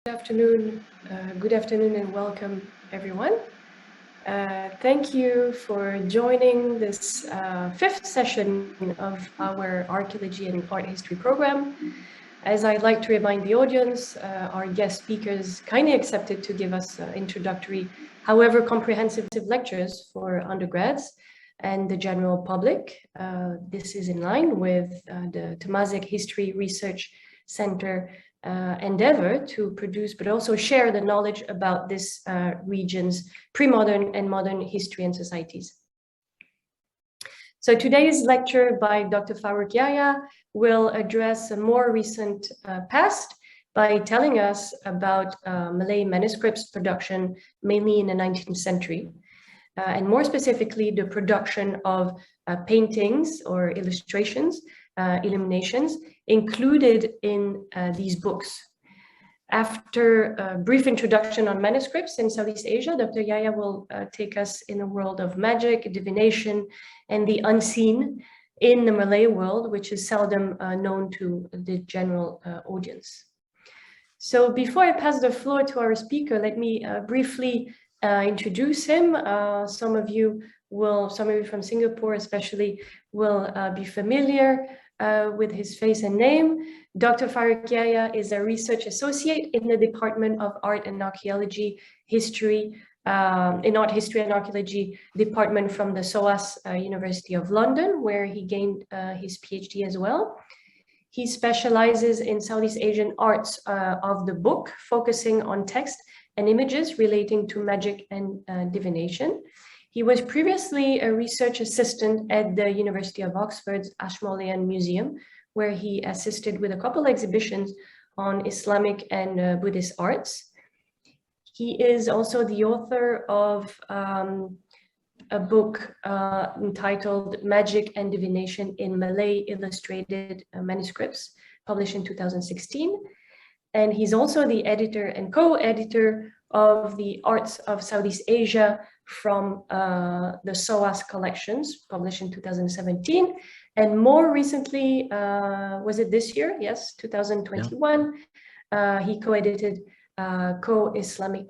Good afternoon and welcome everyone. Thank you for joining this fifth session of our Archaeology and Art History program. As I'd like to remind the audience, our guest speakers kindly accepted to give us introductory, however comprehensive lectures for undergrads and the general public. This is in line with the Temasek History Research Centre endeavor to produce, but also share the knowledge about this region's pre-modern and modern history and societies. So today's lecture by Dr. Farouk Yahya will address a more recent past by telling us about Malay manuscripts production, mainly in the 19th century, and more specifically, the production of paintings or illustrations, illuminations included in these books. After a brief introduction on manuscripts in Southeast Asia, Dr. Yahya will take us in the world of magic, divination, and the unseen in the Malay world, which is seldom known to the general audience. So before I pass the floor to our speaker, let me briefly introduce him. Some of you from Singapore especially will be familiar with his face and name. Dr. Farouk Yahya is a research associate in the Department of Art and Archaeology History, in Art History and Archaeology Department from the SOAS University of London, where he gained his PhD as well. He specializes in Southeast Asian arts of the book, focusing on text and images relating to magic and divination. He was previously a research assistant at the University of Oxford's Ashmolean Museum, where he assisted with a couple exhibitions on Islamic and Buddhist arts. He is also the author of a book entitled Magic and Divination in Malay Illustrated Manuscripts, published in 2016. And he's also the editor and co-editor of the Arts of Southeast Asia from the SOAS collections, published in 2017. And more recently, was it this year? Yes, 2021. Yeah. He co-edited Islamicate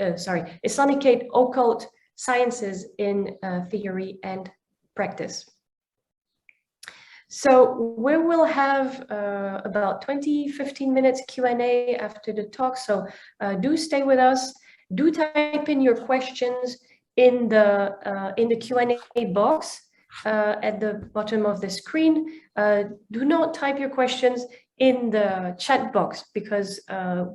Occult Sciences in Theory and Practice. So we will have about 15 minutes Q&A after the talk. So do stay with us. Do type in your questions in the Q&A box at the bottom of the screen. Do not type your questions in the chat box because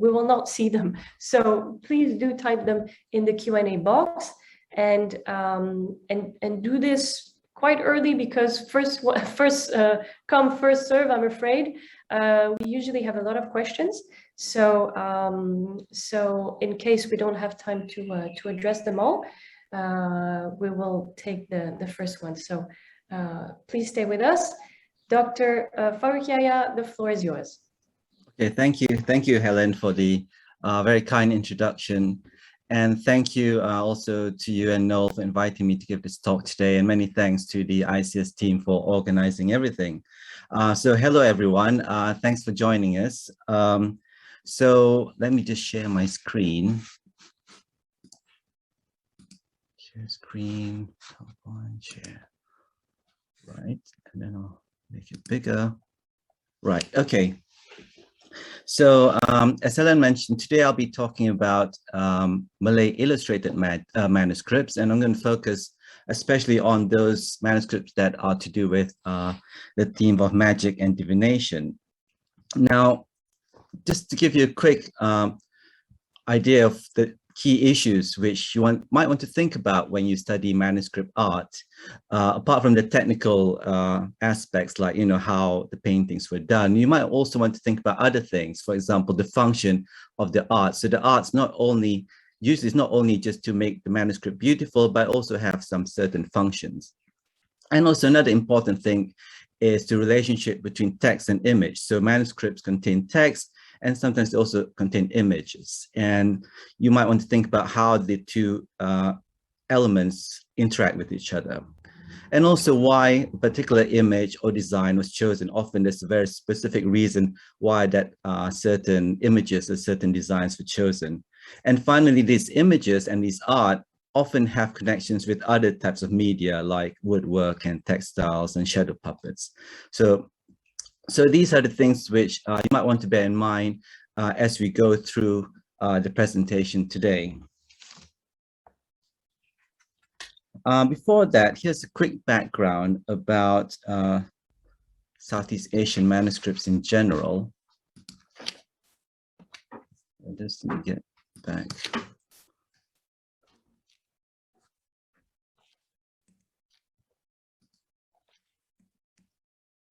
we will not see them. So please do type them in the Q&A box and do this quite early because first come, first serve, I'm afraid. We usually have a lot of questions. So in case we don't have time to address them all, we will take the first one. So please stay with us. Dr. Farouk Yahya, the floor is yours. Okay, thank you, Helen, for the very kind introduction. And thank you also to you and Noel for inviting me to give this talk today. And many thanks to the ISEAS team for organizing everything. So hello, everyone. Thanks for joining us. So let me just share my screen. Share screen, share. Right, and then I'll make it bigger. Right, okay. So as Helen mentioned, today I'll be talking about Malay illustrated manuscripts, and I'm going to focus especially on those manuscripts that are to do with the theme of magic and divination. Now, just to give you a quick idea of the key issues which you might want to think about when you study manuscript art, apart from the technical aspects like, you know, how the paintings were done, you might also want to think about other things. For example, the function of the art. So the art's usually it's not only just to make the manuscript beautiful, but also have some certain functions. And also another important thing is the relationship between text and image. So manuscripts contain text, and sometimes they also contain images. And you might want to think about how the two elements interact with each other. and also why a particular image or design was chosen. Often there's a very specific reason why that certain images or certain designs were chosen. And finally, these images and these art often have connections with other types of media like woodwork and textiles and shadow puppets. So these are the things which you might want to bear in mind as we go through the presentation today. Before that, here's a quick background about Southeast Asian manuscripts in general. Just let me get back.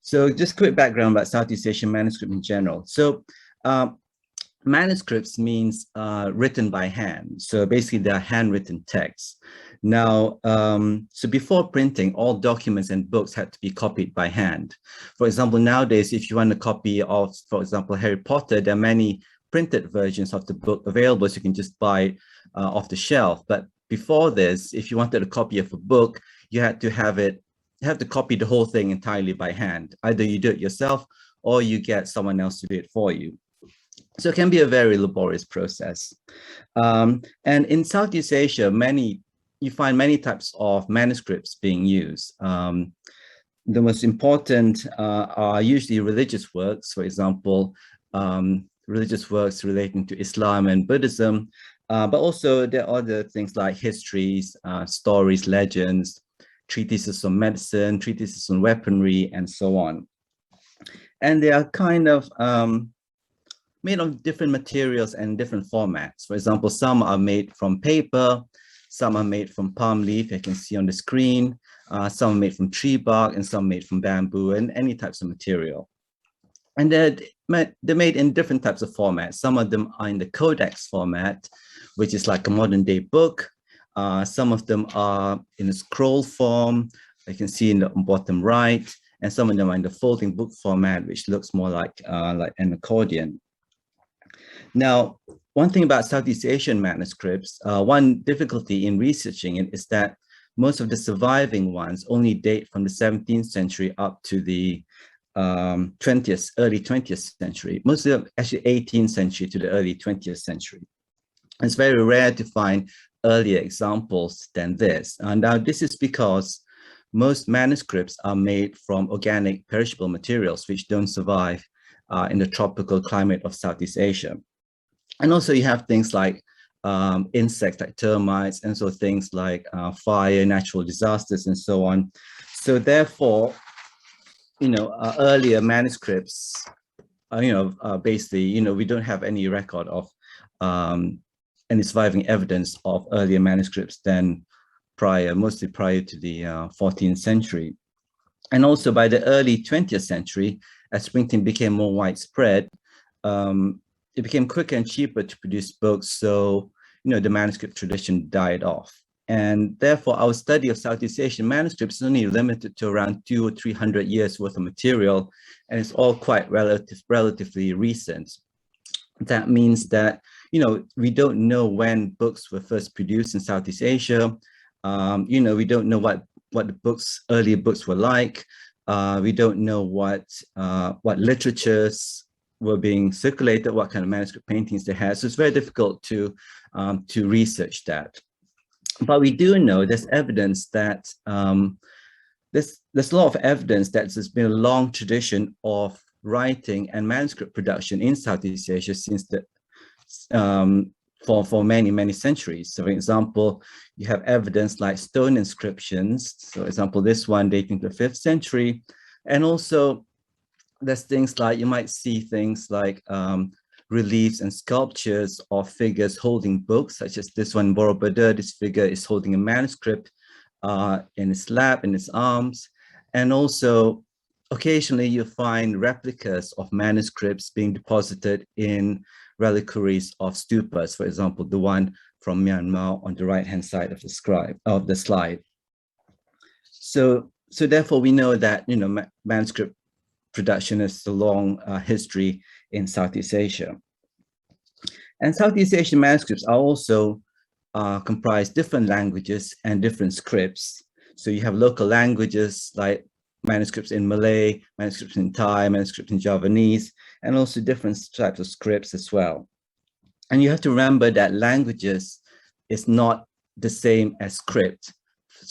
So just quick background about Southeast Asian manuscript in general. So manuscripts means written by hand. So basically they're handwritten texts. Now, so before printing, all documents and books had to be copied by hand. For example, nowadays, if you want a copy of, for example, Harry Potter, there are many printed versions of the book available, so you can just buy it off the shelf. But before this, if you wanted a copy of a book, you had to have to copy the whole thing entirely by hand. Either you do it yourself or you get someone else to do it for you. So it can be a very laborious process. And in Southeast Asia, you find many types of manuscripts being used. The most important are usually religious works, for example, religious works relating to Islam and Buddhism, but also there are other things like histories, stories, legends, treatises on medicine, treatises on weaponry, and so on. And they are kind of made of different materials and different formats. For example, some are made from paper, some are made from palm leaf, you can see on the screen, some are made from tree bark, and some made from bamboo, and any types of material. And they're made in different types of formats. Some of them are in the codex format, which is like a modern day book. Some of them are in a scroll form, you can see in the bottom right, and some of them are in the folding book format, which looks more like an accordion. Now, one thing about Southeast Asian manuscripts, one difficulty in researching it is that most of the surviving ones only date from the 17th century up to the early 20th century, most of them actually 18th century to the early 20th century. It's very rare to find earlier examples than this. And now this is because most manuscripts are made from organic perishable materials, which don't survive in the tropical climate of Southeast Asia. And also you have things like insects like termites, and so things like fire, natural disasters, and so on. So therefore, earlier manuscripts, basically, we don't have any record of any surviving evidence of earlier manuscripts than mostly prior to the 14th century. And also by the early 20th century, as printing became more widespread, it became quicker and cheaper to produce books. So, the manuscript tradition died off. And therefore, our study of Southeast Asian manuscripts is only limited to around 200 or 300 years worth of material, and it's all quite relatively recent. That means that, we don't know when books were first produced in Southeast Asia. We don't know what the earlier books were like. We don't know what literatures were being circulated, what kind of manuscript paintings they had. So it's very difficult to research that. But we do know there's evidence that there's a lot of evidence that there's been a long tradition of writing and manuscript production in Southeast Asia since for many centuries. So for example, you have evidence like stone inscriptions. So for example, this one dating to the 5th century. And also there's things like, you might see things like reliefs and sculptures of figures holding books, such as this one, Borobudur. This figure is holding a manuscript in its lap, in its arms. And also occasionally you find replicas of manuscripts being deposited in reliquaries of stupas, for example, the one from Myanmar on the right-hand side of the slide. So therefore we know that, manuscript production has a long history in Southeast Asia. And Southeast Asian manuscripts are also comprise different languages and different scripts. So you have local languages like manuscripts in Malay, manuscripts in Thai, manuscripts in Javanese, and also different types of scripts as well. And you have to remember that languages is not the same as script.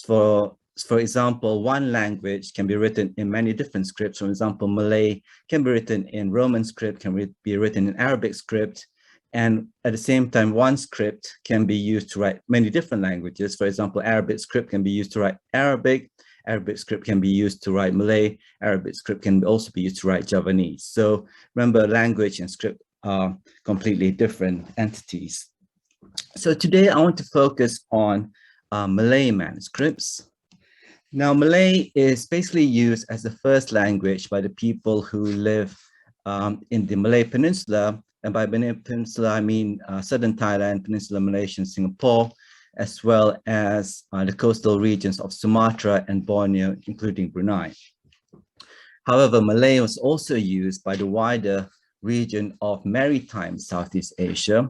For example, one language can be written in many different scripts. For example, Malay can be written in Roman script, can be written in Arabic script. And at the same time, one script can be used to write many different languages. For example, Arabic script can be used to write Arabic. Arabic script can be used to write Malay. Arabic script can also be used to write Javanese. So remember, language and script are completely different entities. So today I want to focus on Malay manuscripts. Now, Malay is basically used as the first language by the people who live in the Malay Peninsula. And by Malay Peninsula, I mean southern Thailand, Peninsula Malaysia, and Singapore, as well as the coastal regions of Sumatra and Borneo, including Brunei. However, Malay was also used by the wider region of maritime Southeast Asia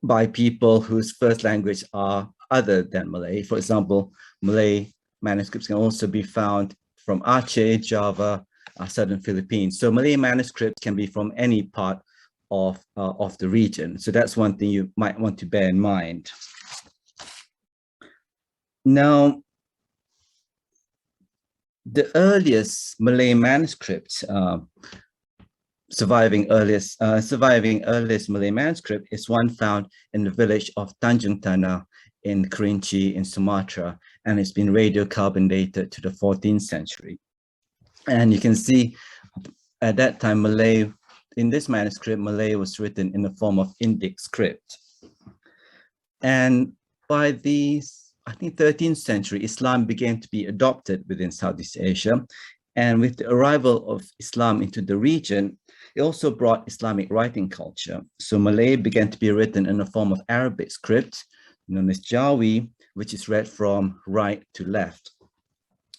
by people whose first language are other than Malay. For example, Malay manuscripts can also be found from Aceh, Java, southern Philippines. So Malay manuscripts can be from any part of the region. So that's one thing you might want to bear in mind. Now, the earliest Malay manuscript surviving earliest Malay manuscript is one found in the village of Tanjung Tanah in Kerinci in Sumatra, and it's been radiocarbon dated to the 14th century. And you can see at that time, Malay, in this manuscript, Malay was written in the form of Indic script. And by the, I think, 13th century, Islam began to be adopted within Southeast Asia. And with the arrival of Islam into the region, it also brought Islamic writing culture. So Malay began to be written in the form of Arabic script, known as Jawi, which is read from right to left.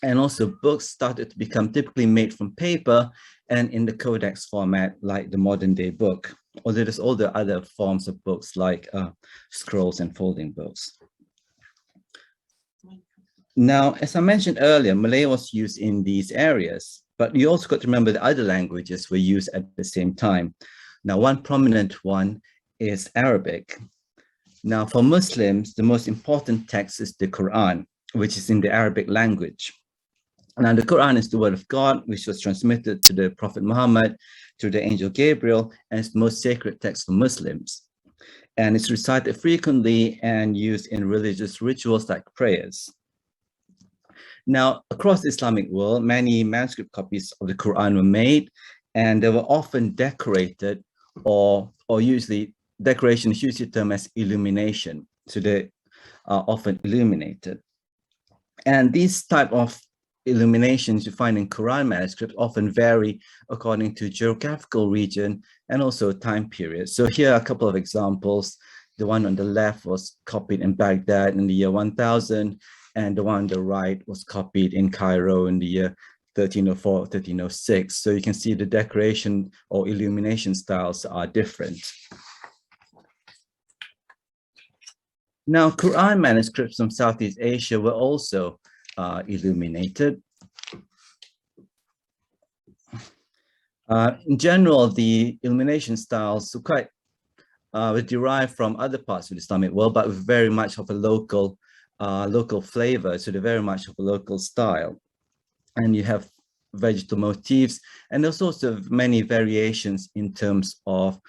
And also books started to become typically made from paper and in the codex format, like the modern day book. Although there's all the other forms of books like scrolls and folding books. Now, as I mentioned earlier, Malay was used in these areas, but you also got to remember the other languages were used at the same time. Now, one prominent one is Arabic. Now, for Muslims, the most important text is the Quran, which is in the Arabic language. Now, the Quran is the word of God, which was transmitted to the Prophet Muhammad through the angel Gabriel, and it's the most sacred text for Muslims. And it's recited frequently and used in religious rituals like prayers. Now, across the Islamic world, many manuscript copies of the Quran were made, and they were often decorated, or usually, decoration is usually termed as illumination. So they are often illuminated. And these type of illuminations you find in Quran manuscripts often vary according to geographical region and also time period. So here are a couple of examples. The one on the left was copied in Baghdad in the year 1000, and the one on the right was copied in Cairo in the year 1304 or 1306. So you can see the decoration or illumination styles are different. Now, Quran manuscripts from Southeast Asia were also illuminated. In general, the illumination styles were derived from other parts of the Islamic world, but with very much of a local flavor. So they're very much of a local style. And you have vegetal motifs, and there's also many variations in terms of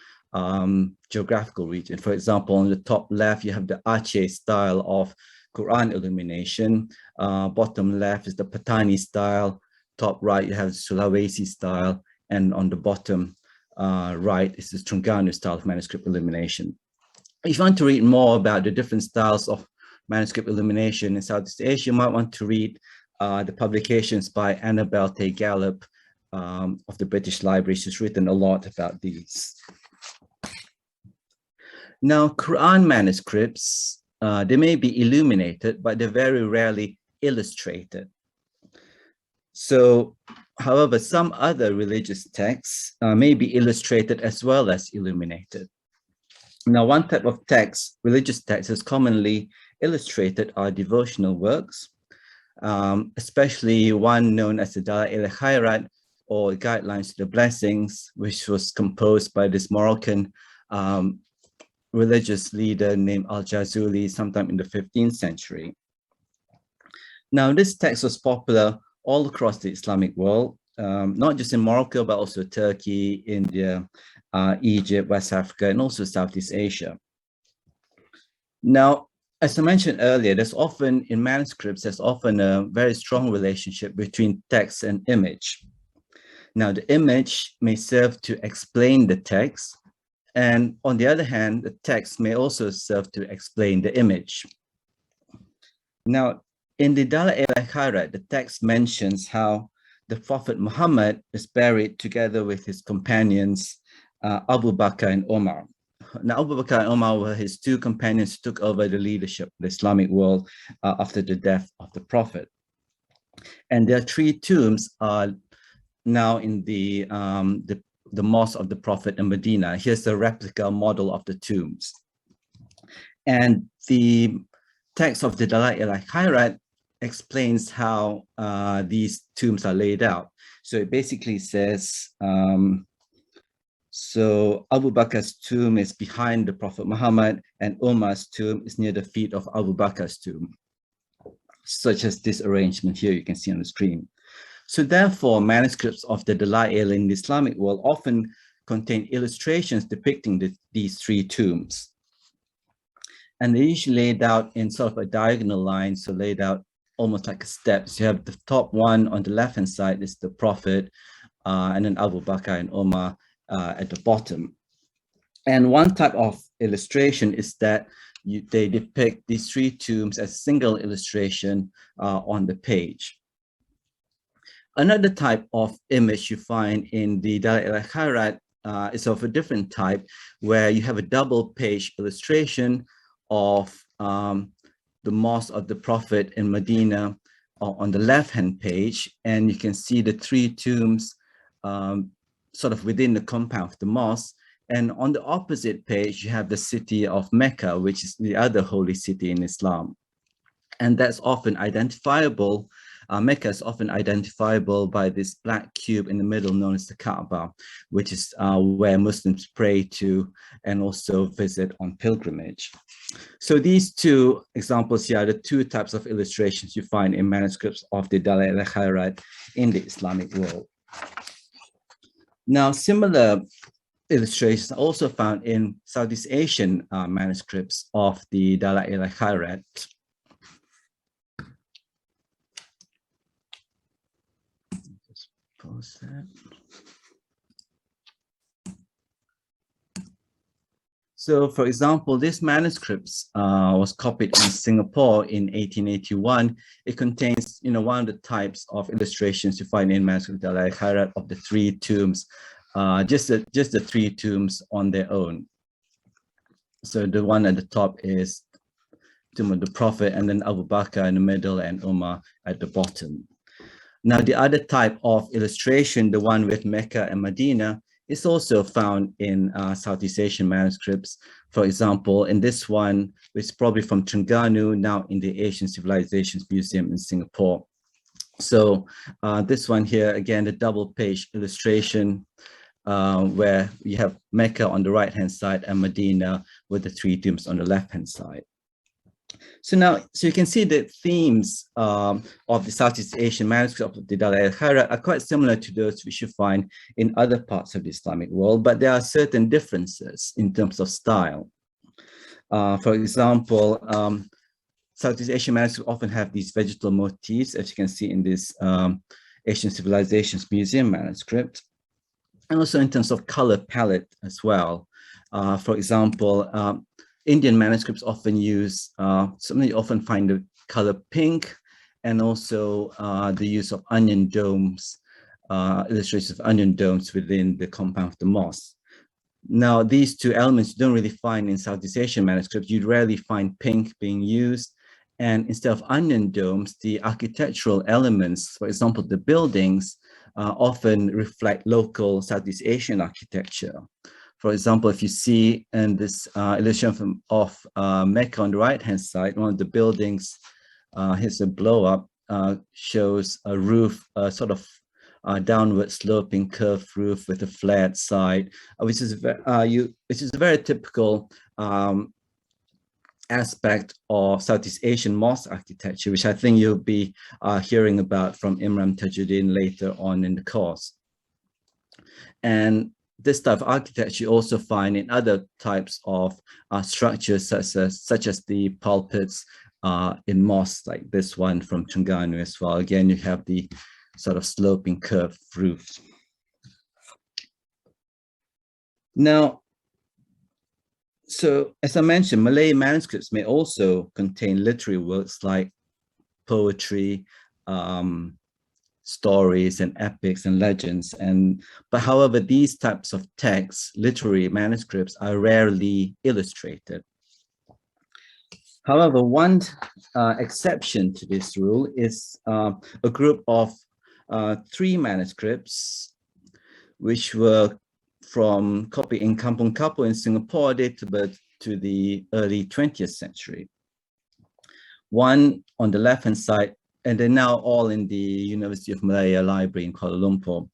geographical region. For example, on the top left, you have the Aceh style of Quran illumination. Bottom left is the Patani style. Top right, you have the Sulawesi style. And on the bottom right is the Terengganu style of manuscript illumination. If you want to read more about the different styles of manuscript illumination in Southeast Asia, you might want to read the publications by Annabel Tay Gallup of the British Library. She's written a lot about these. Now, Quran manuscripts, they may be illuminated, but they're very rarely illustrated. So, however, some other religious texts may be illustrated as well as illuminated. Now, one type of text, religious text, is commonly illustrated are devotional works, especially one known as the Dalailah or Guidelines to the Blessings, which was composed by this Moroccan religious leader named Al-Jazuli sometime in the 15th century. Now, this text was popular all across the Islamic world, not just in Morocco, but also Turkey, India, Egypt, West Africa, and also Southeast Asia. Now, as I mentioned earlier, in manuscripts, there's often a very strong relationship between text and image. Now, the image may serve to explain the text, and on the other hand, the text may also serve to explain the image. Now, in the Dalailah, the text mentions how the Prophet Muhammad is buried together with his companions, Abu Bakr and Omar. Now, Abu Bakr and Omar were his two companions who took over the leadership of the Islamic world after the death of the Prophet. And their three tombs are now in the Mosque of the Prophet in Medina. Here's a replica model of the tombs. And the text of the Dalailah explains how these tombs are laid out. So it basically says, so Abu Bakr's tomb is behind the Prophet Muhammad, and Umar's tomb is near the feet of Abu Bakr's tomb, such as this arrangement here you can see on the screen. So therefore, manuscripts of the Dalailah in the Islamic world often contain illustrations depicting these three tombs. And they're usually laid out in sort of a diagonal line, so laid out almost like a step. So you have the top one on the left-hand side is the Prophet, and then Abu Bakr and Umar at the bottom. And one type of illustration is that they depict these three tombs as a single illustration on the page. Another type of image you find in the Dalailah is of a different type, where you have a double page illustration of the Mosque of the Prophet in Medina on the left-hand page, and you can see the three tombs sort of within the compound of the mosque. And on the opposite page, you have the city of Mecca, which is the other holy city in Islam. And that's often identifiable. Mecca is often identifiable by this black cube in the middle known as the Kaaba, which is where Muslims pray to and also visit on pilgrimage. So these two examples here are the two types of illustrations you find in manuscripts of the Dalailah in the Islamic world. Now, similar illustrations are also found in Southeast Asian manuscripts of the Dalailah. Just pause that. So, for example, this manuscript was copied in Singapore in 1881. It contains, one of the types of illustrations you find in manuscript Dalailah of the three tombs, just the three tombs on their own. So the one at the top is tomb of the Prophet, and then Abu Bakr in the middle, and Umar at the bottom. Now, the other type of illustration, the one with Mecca and Medina, is also found in Southeast Asian manuscripts. For example, in this one, which is probably from Terengganu, now in the Asian Civilizations Museum in Singapore. So this one here, again, the double page illustration where you have Mecca on the right-hand side and Medina with the three tombs on the left-hand side. So you can see the themes of the Southeast Asian manuscript of the Dalailah are quite similar to those which you find in other parts of the Islamic world, but there are certain differences in terms of style. For example, Southeast Asian manuscripts often have these vegetal motifs, as you can see in this Asian Civilizations Museum manuscript, and also in terms of color palette as well. For example, Indian manuscripts often use, something you often find the color pink, and also the use of onion domes, illustrations of onion domes within the compound of the mosque. Now, these two elements you don't really find in Southeast Asian manuscripts. You'd rarely find pink being used. And instead of onion domes, the architectural elements, for example, the buildings, often reflect local Southeast Asian architecture. For example, if you see in this illustration of Mecca on the right-hand side, one of the buildings, here's a blow-up, shows a roof, sort of downward sloping curved roof with a flat side, which is a very typical aspect of Southeast Asian mosque architecture, which I think you'll be hearing about from Imran Tajuddin later on in the course. And this type of architecture you also find in other types of structures, such as the pulpits in mosques, like this one from Terengganu as well. Again, you have the sort of sloping curved roofs. Now, so as I mentioned, Malay manuscripts may also contain literary works like poetry, stories and epics and legends. But however, these types of texts, literary manuscripts, are rarely illustrated. However, one exception to this rule is a group of 3 manuscripts, which were from copied in Kampung Kapur in Singapore, dated back to the early 20th century. One on the left-hand side, and they're now all in the University of Malaya Library in Kuala Lumpur.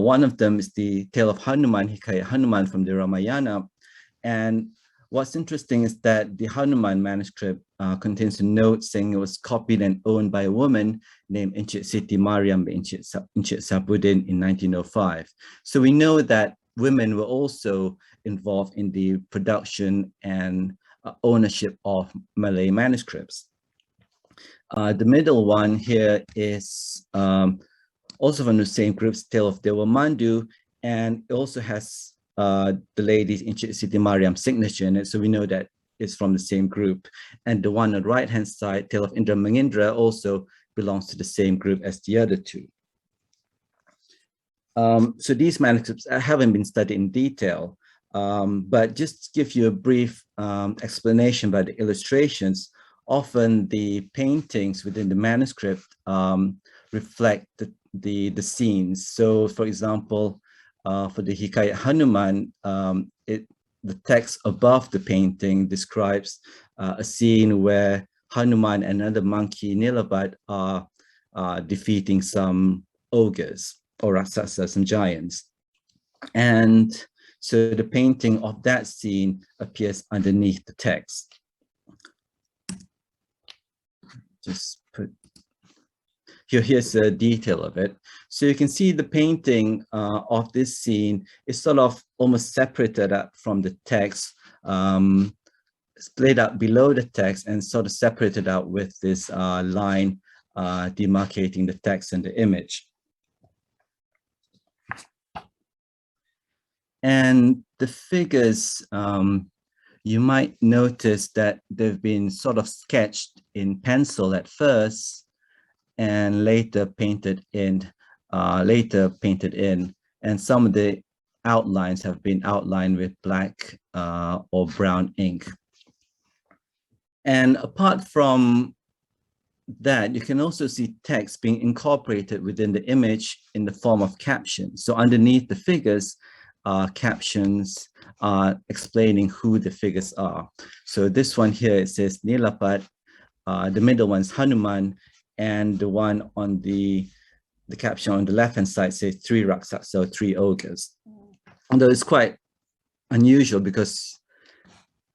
One of them is the Tale of Hanuman, Hikayat Hanuman from the Ramayana. And what's interesting is that the Hanuman manuscript contains a note saying it was copied and owned by a woman named Encik Siti Mariam bin Encik Sabudin in 1905. So we know that women were also involved in the production and ownership of Malay manuscripts. The middle one here is also from the same group, Tale of Dewa Mandu, and it also has the lady's Encik Siti Mariam's signature in it, so we know that it's from the same group. And the one on the right-hand side, Tale of Indra Mangindra, also belongs to the same group as the other 2. So these manuscripts haven't been studied in detail, but just to give you a brief explanation by the illustrations, often the paintings within the manuscript reflect the scenes. So for example, for the Hikayat Hanuman, the text above the painting describes a scene where Hanuman and another monkey, Nilabat, are defeating some ogres or raksasa, some giants. And so the painting of that scene appears underneath the text. Just put here's a detail of it. So you can see the painting of this scene is sort of almost separated up from the text, split up below the text and sort of separated out with this line demarcating the text and the image. And the figures, you might notice that they've been sort of sketched in pencil at first and later painted in, and some of the outlines have been outlined with black or brown ink. And apart from that, you can also see text being incorporated within the image in the form of captions. So underneath the figures are captions explaining who the figures are. So this one here, it says Nilapat, the middle one's Hanuman, and the one on the caption on the left-hand side says 3 raksasa, so 3 ogres. Although it's quite unusual because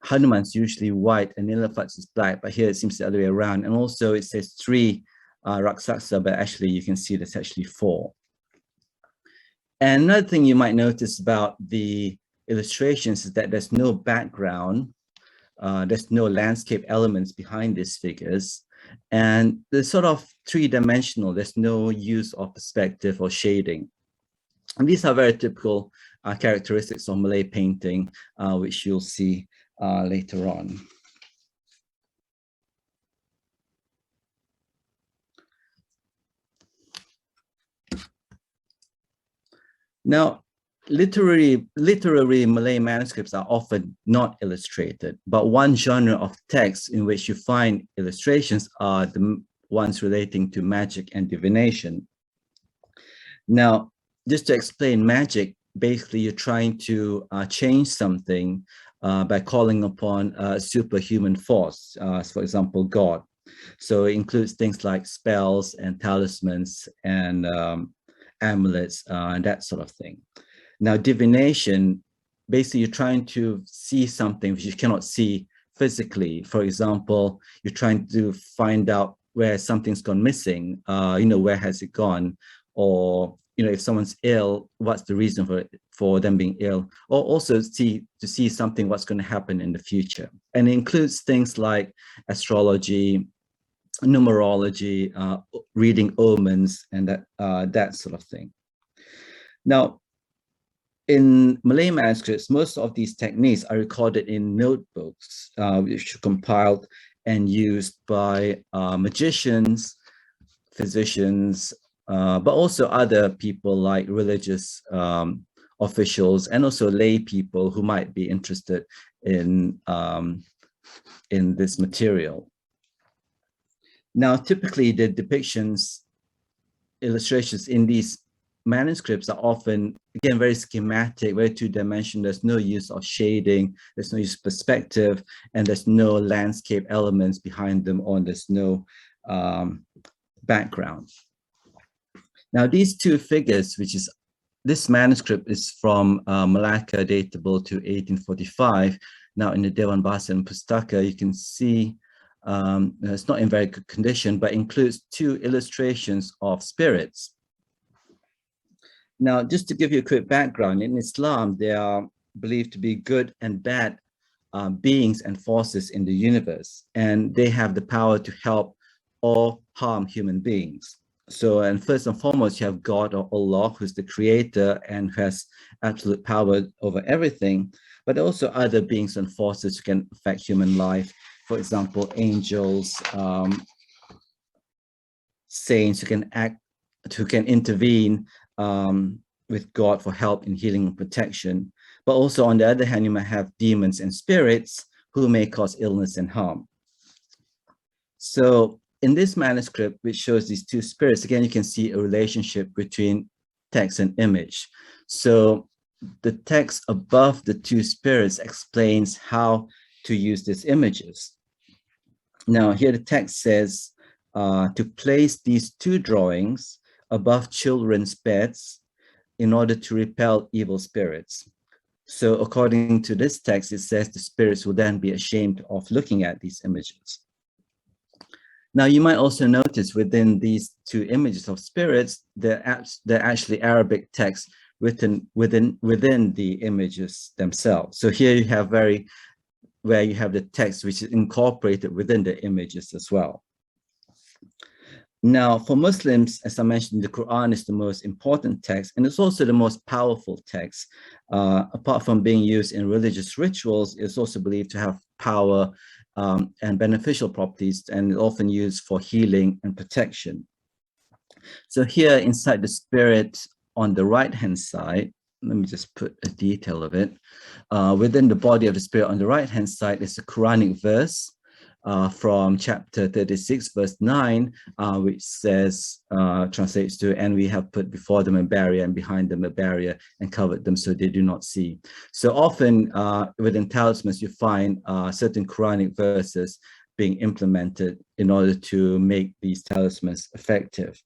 Hanuman's usually white and Nilapat's is black, but here it seems the other way around. And also it says 3 raksasa, but actually you can see there's actually 4. And another thing you might notice about the illustrations is that there's no background, there's no landscape elements behind these figures, and they're sort of 3-dimensional. There's no use of perspective or shading. And these are very typical characteristics of Malay painting, which you'll see later on. Now, literary Malay manuscripts are often not illustrated, but one genre of text in which you find illustrations are the ones relating to magic and divination. Now, just to explain magic, basically you're trying to change something by calling upon a superhuman force, for example, God. So it includes things like spells and talismans and amulets and that sort of thing. Now, divination, basically you're trying to see something which you cannot see physically. For example, you're trying to find out where something's gone missing, where has it gone? Or, if someone's ill, what's the reason for them being ill? Or also to see something, what's going to happen in the future. And it includes things like astrology, numerology, reading omens, and that sort of thing. Now, in Malay manuscripts, most of these techniques are recorded in notebooks, which are compiled and used by magicians, physicians, but also other people like religious officials and also lay people who might be interested in this material. Now, typically the depictions, illustrations in these manuscripts are often, again, very schematic, very two-dimensional. There's no use of shading, there's no use of perspective, and there's no landscape elements behind them, or there's no background. Now, these two figures, this manuscript is from Malacca, datable to 1845. Now, in the Dewan Bahasa and Pustaka, you can see it's not in very good condition, but includes two illustrations of spirits. Now, just to give you a quick background, in Islam, there are believed to be good and bad beings and forces in the universe, and they have the power to help or harm human beings. So, and first and foremost, you have God, or Allah, who's the creator and has absolute power over everything, but also other beings and forces who can affect human life. For example, angels, saints who can intervene with God for help in healing and protection. But also, on the other hand, you might have demons and spirits who may cause illness and harm. So in this manuscript, which shows these two spirits, again, you can see a relationship between text and image. So the text above the two spirits explains how to use these images. Now, here the text says to place these two drawings above children's beds in order to repel evil spirits. So according to this text, it says the spirits will then be ashamed of looking at these images. Now, you might also notice within these two images of spirits, they're actually Arabic text written within the images themselves. So here you have where you have the text which is incorporated within the images as well. Now, for Muslims, as I mentioned, the Quran is the most important text, and it's also the most powerful text. Apart from being used in religious rituals, it's also believed to have power and beneficial properties, and often used for healing and protection. So here inside the spirit on the right-hand side, let me just put a detail of it. Within the body of the spirit on the right-hand side is a Quranic verse from chapter 36, verse 9, which says, translates to, and we have put before them a barrier and behind them a barrier and covered them so they do not see. So often within talismans, you find certain Quranic verses being implemented in order to make these talismans effective.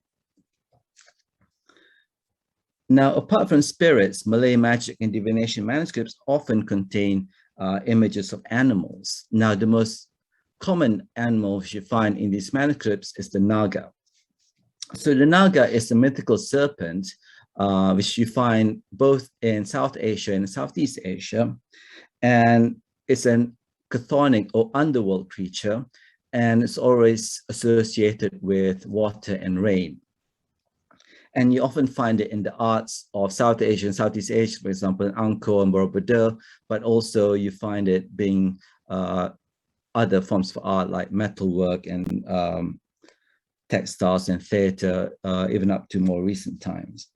Now, apart from spirits, Malay magic and divination manuscripts often contain images of animals. Now, the most common animal you find in these manuscripts is the Naga. So the Naga is a mythical serpent, which you find both in South Asia and Southeast Asia. And it's an chthonic or underworld creature, and it's always associated with water and rain. And you often find it in the arts of South Asia and Southeast Asia, for example, in Angkor and Borobudur, but also you find it being other forms of art like metalwork and textiles and theater, even up to more recent times.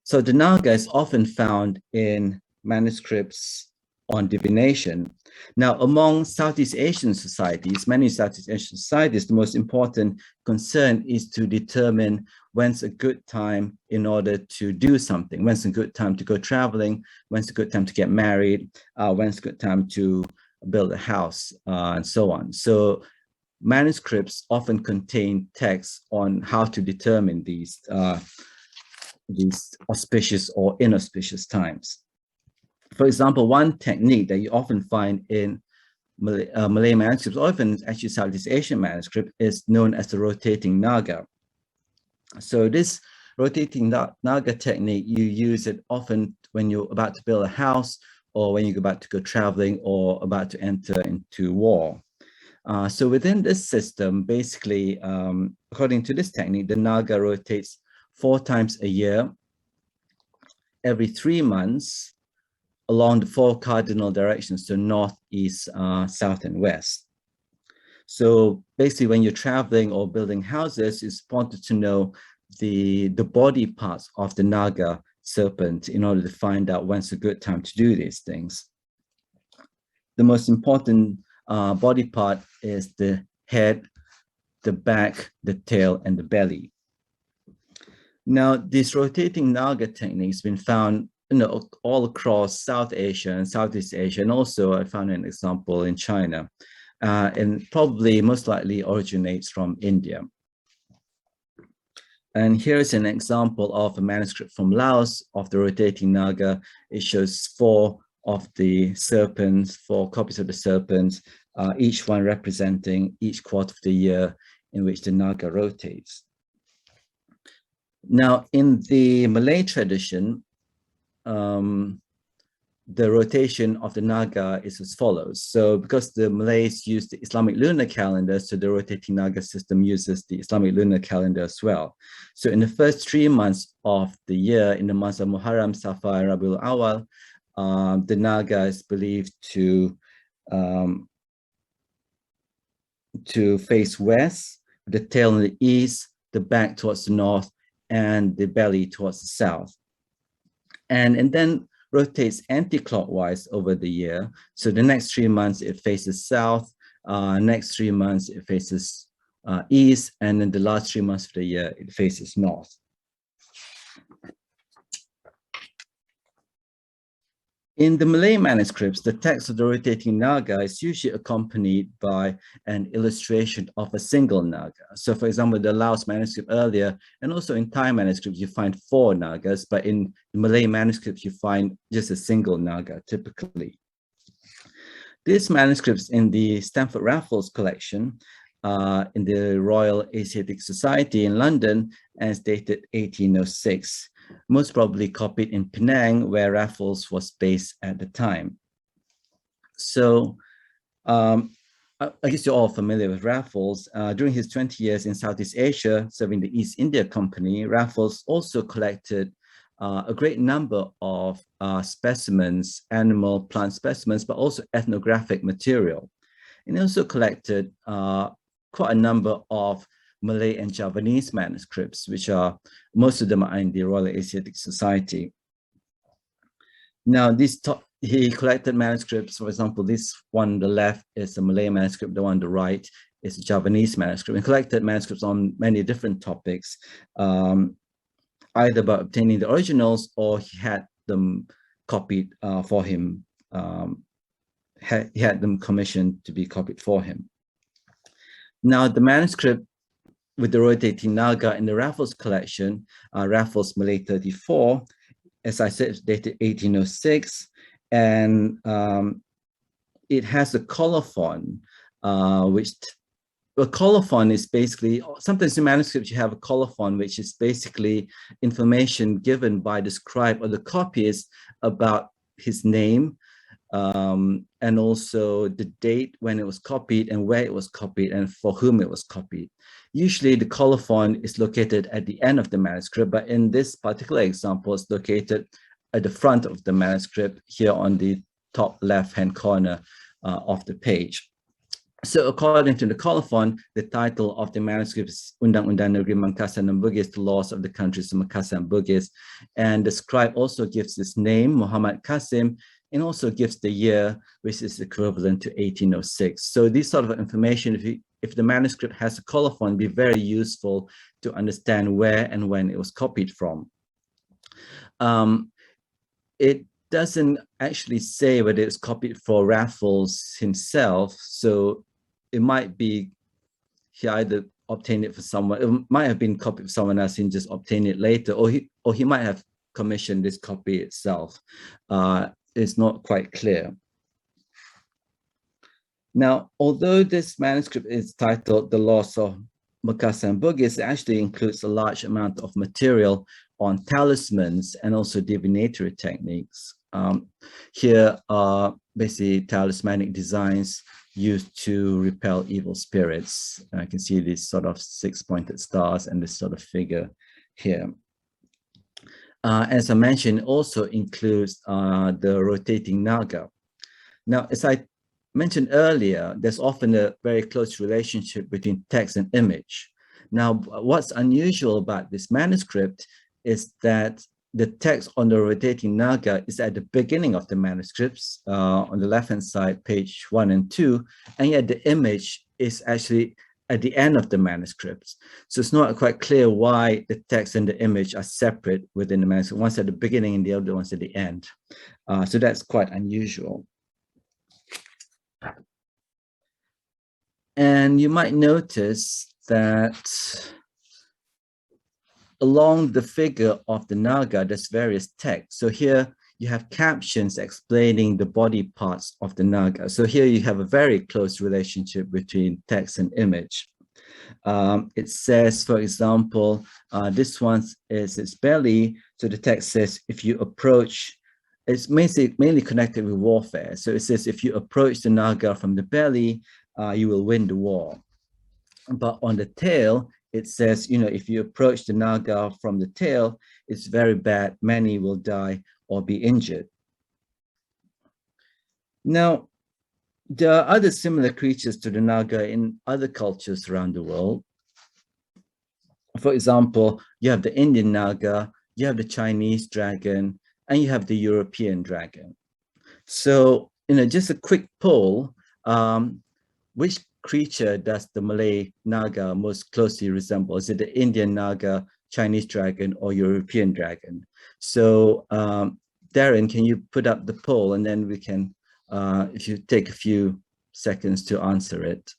So the Naga is often found in manuscripts on divination. Now, among Southeast Asian societies, many Southeast Asian societies, the most important concern is to determine when's a good time in order to do something, when's a good time to go traveling, when's a good time to get married, when's a good time to build a house, and so on. So manuscripts often contain texts on how to determine these auspicious or inauspicious times. For example, one technique that you often find in Malay manuscripts, often actually Southeast Asian manuscript, is known as the rotating naga. So this rotating naga technique, you use it often when you're about to build a house, or when you're about to go traveling, or about to enter into war. So within this system, basically, according to this technique, the naga rotates 4 times a year, every 3 months, along the 4 cardinal directions, so north, east, south, and west. So basically, when you're traveling or building houses, it's important to know the body parts of the naga serpent in order to find out when's a good time to do these things. The most important body part is the head, the back, the tail, and the belly. Now, this rotating naga technique has been found all across South Asia and Southeast Asia, and also I found an example in China, and probably most likely originates from India. And here's an example of a manuscript from Laos of the rotating naga. It shows 4 of the serpents, 4 copies of the serpents, each one representing each quarter of the year in which the naga rotates. Now, in the Malay tradition, the rotation of the naga is as follows. So because the Malays use the Islamic lunar calendar, so the rotating naga system uses the Islamic lunar calendar as well. So in the first 3 months of the year, in the months of Muharram, Safar, Rabiul Awal, the naga is believed to face west, the tail in the east, the back towards the north, and the belly towards the south. And then rotates anti-clockwise over the year. So the next 3 months it faces south, next 3 months it faces east, and then the last 3 months of the year it faces north. In the Malay manuscripts, the text of the rotating naga is usually accompanied by an illustration of a single naga. So for example, the Laos manuscript earlier, and also in Thai manuscripts, you find 4 nagas, but in the Malay manuscripts, you find just a single naga typically. These manuscripts in the Stamford Raffles collection in the Royal Asiatic Society in London, and it's dated 1806. Most probably copied in Penang, where Raffles was based at the time. So I guess you're all familiar with Raffles. During his 20 years in Southeast Asia, serving the East India Company, Raffles also collected a great number of specimens, animal, plant specimens, but also ethnographic material. And he also collected quite a number of Malay and Javanese manuscripts, which are, most of them are in the Royal Asiatic Society. Now, he collected manuscripts, for example, this one on the left is a Malay manuscript, the one on the right is a Javanese manuscript. He collected manuscripts on many different topics, either by obtaining the originals or he had them copied for him, he had them commissioned to be copied for him. Now, the manuscript with the rotating naga in the Raffles collection, Raffles Malay 34, as I said, it's dated 1806, and it has a colophon, which a colophon is basically, sometimes in manuscripts you have a colophon, which is basically information given by the scribe or the copyist about his name, and also the date when it was copied and where it was copied and for whom it was copied. Usually the colophon is located at the end of the manuscript, but in this particular example, it's located at the front of the manuscript here on the top left-hand corner of the page. So according to the colophon, the title of the manuscript is Undang-Undang Negeri Makassar dan Bugis, the laws of the countries of Makassar and Bugis. And the scribe also gives his name, Muhammad Qasim, and also gives the year, which is equivalent to 1806. So this sort of information, if the manuscript has a colophon, be very useful to understand where and when it was copied from. It doesn't actually say whether it's copied for Raffles himself, so it might be he either obtained it for someone, it might have been copied for someone else and just obtained it later, or he might have commissioned this copy itself. It's not quite clear. Now, although this manuscript is titled The Loss of Makassar and Bugis, it actually includes a large amount of material on talismans and also divinatory techniques. Here are basically talismanic designs used to repel evil spirits. I can see these sort of six-pointed stars and this sort of figure here. As I mentioned, also includes the rotating naga. Now, as I mentioned earlier, there's often a very close relationship between text and image. Now, what's unusual about this manuscript is that the text on the rotating naga is at the beginning of the manuscripts, on the left-hand side, page 1 and 2, and yet the image is actually at the end of the manuscripts. So it's not quite clear why the text and the image are separate within the manuscript, one's at the beginning and the other one's at the end. So that's quite unusual. And you might notice that along the figure of the naga, there's various text. So here you have captions explaining the body parts of the naga. So here you have a very close relationship between text and image. It says, for example, this one is its belly. So the text says, if you approach, it's mainly connected with warfare. So it says, if you approach the naga from the belly, you will win the war. But on the tail, it says, you know, if you approach the naga from the tail, it's very bad. Many will die or be injured. Now, there are other similar creatures to the naga in other cultures around the world. For example, you have the Indian naga, you have the Chinese dragon, and you have the European dragon. So, you know, just a quick poll, which creature does the Malay naga most closely resemble? Is it the Indian naga, Chinese dragon, or European dragon? So Darren, can you put up the poll, and then we can, if you take a few seconds to answer it.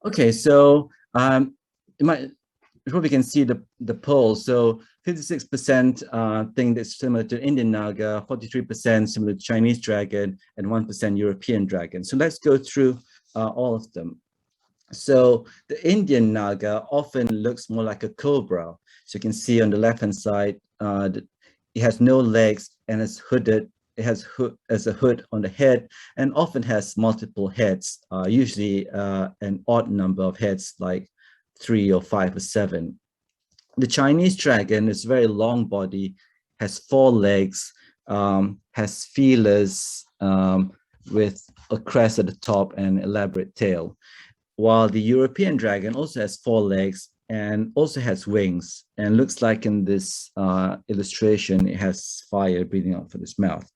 Okay, so you probably can see the poll. So 56% think that's similar to Indian naga, 43% similar to Chinese dragon, and 1% European dragon. So let's go through all of them. So the Indian naga often looks more like a cobra. So you can see on the left-hand side, it has no legs and it's hooded. It has a hood on the head and often has multiple heads, usually an odd number of heads, like 3 or 5 or 7. The Chinese dragon is very long body, has 4 legs, has feelers with a crest at the top and elaborate tail. While the European dragon also has 4 legs and also has wings, and looks like in this illustration, it has fire breathing out from its mouth.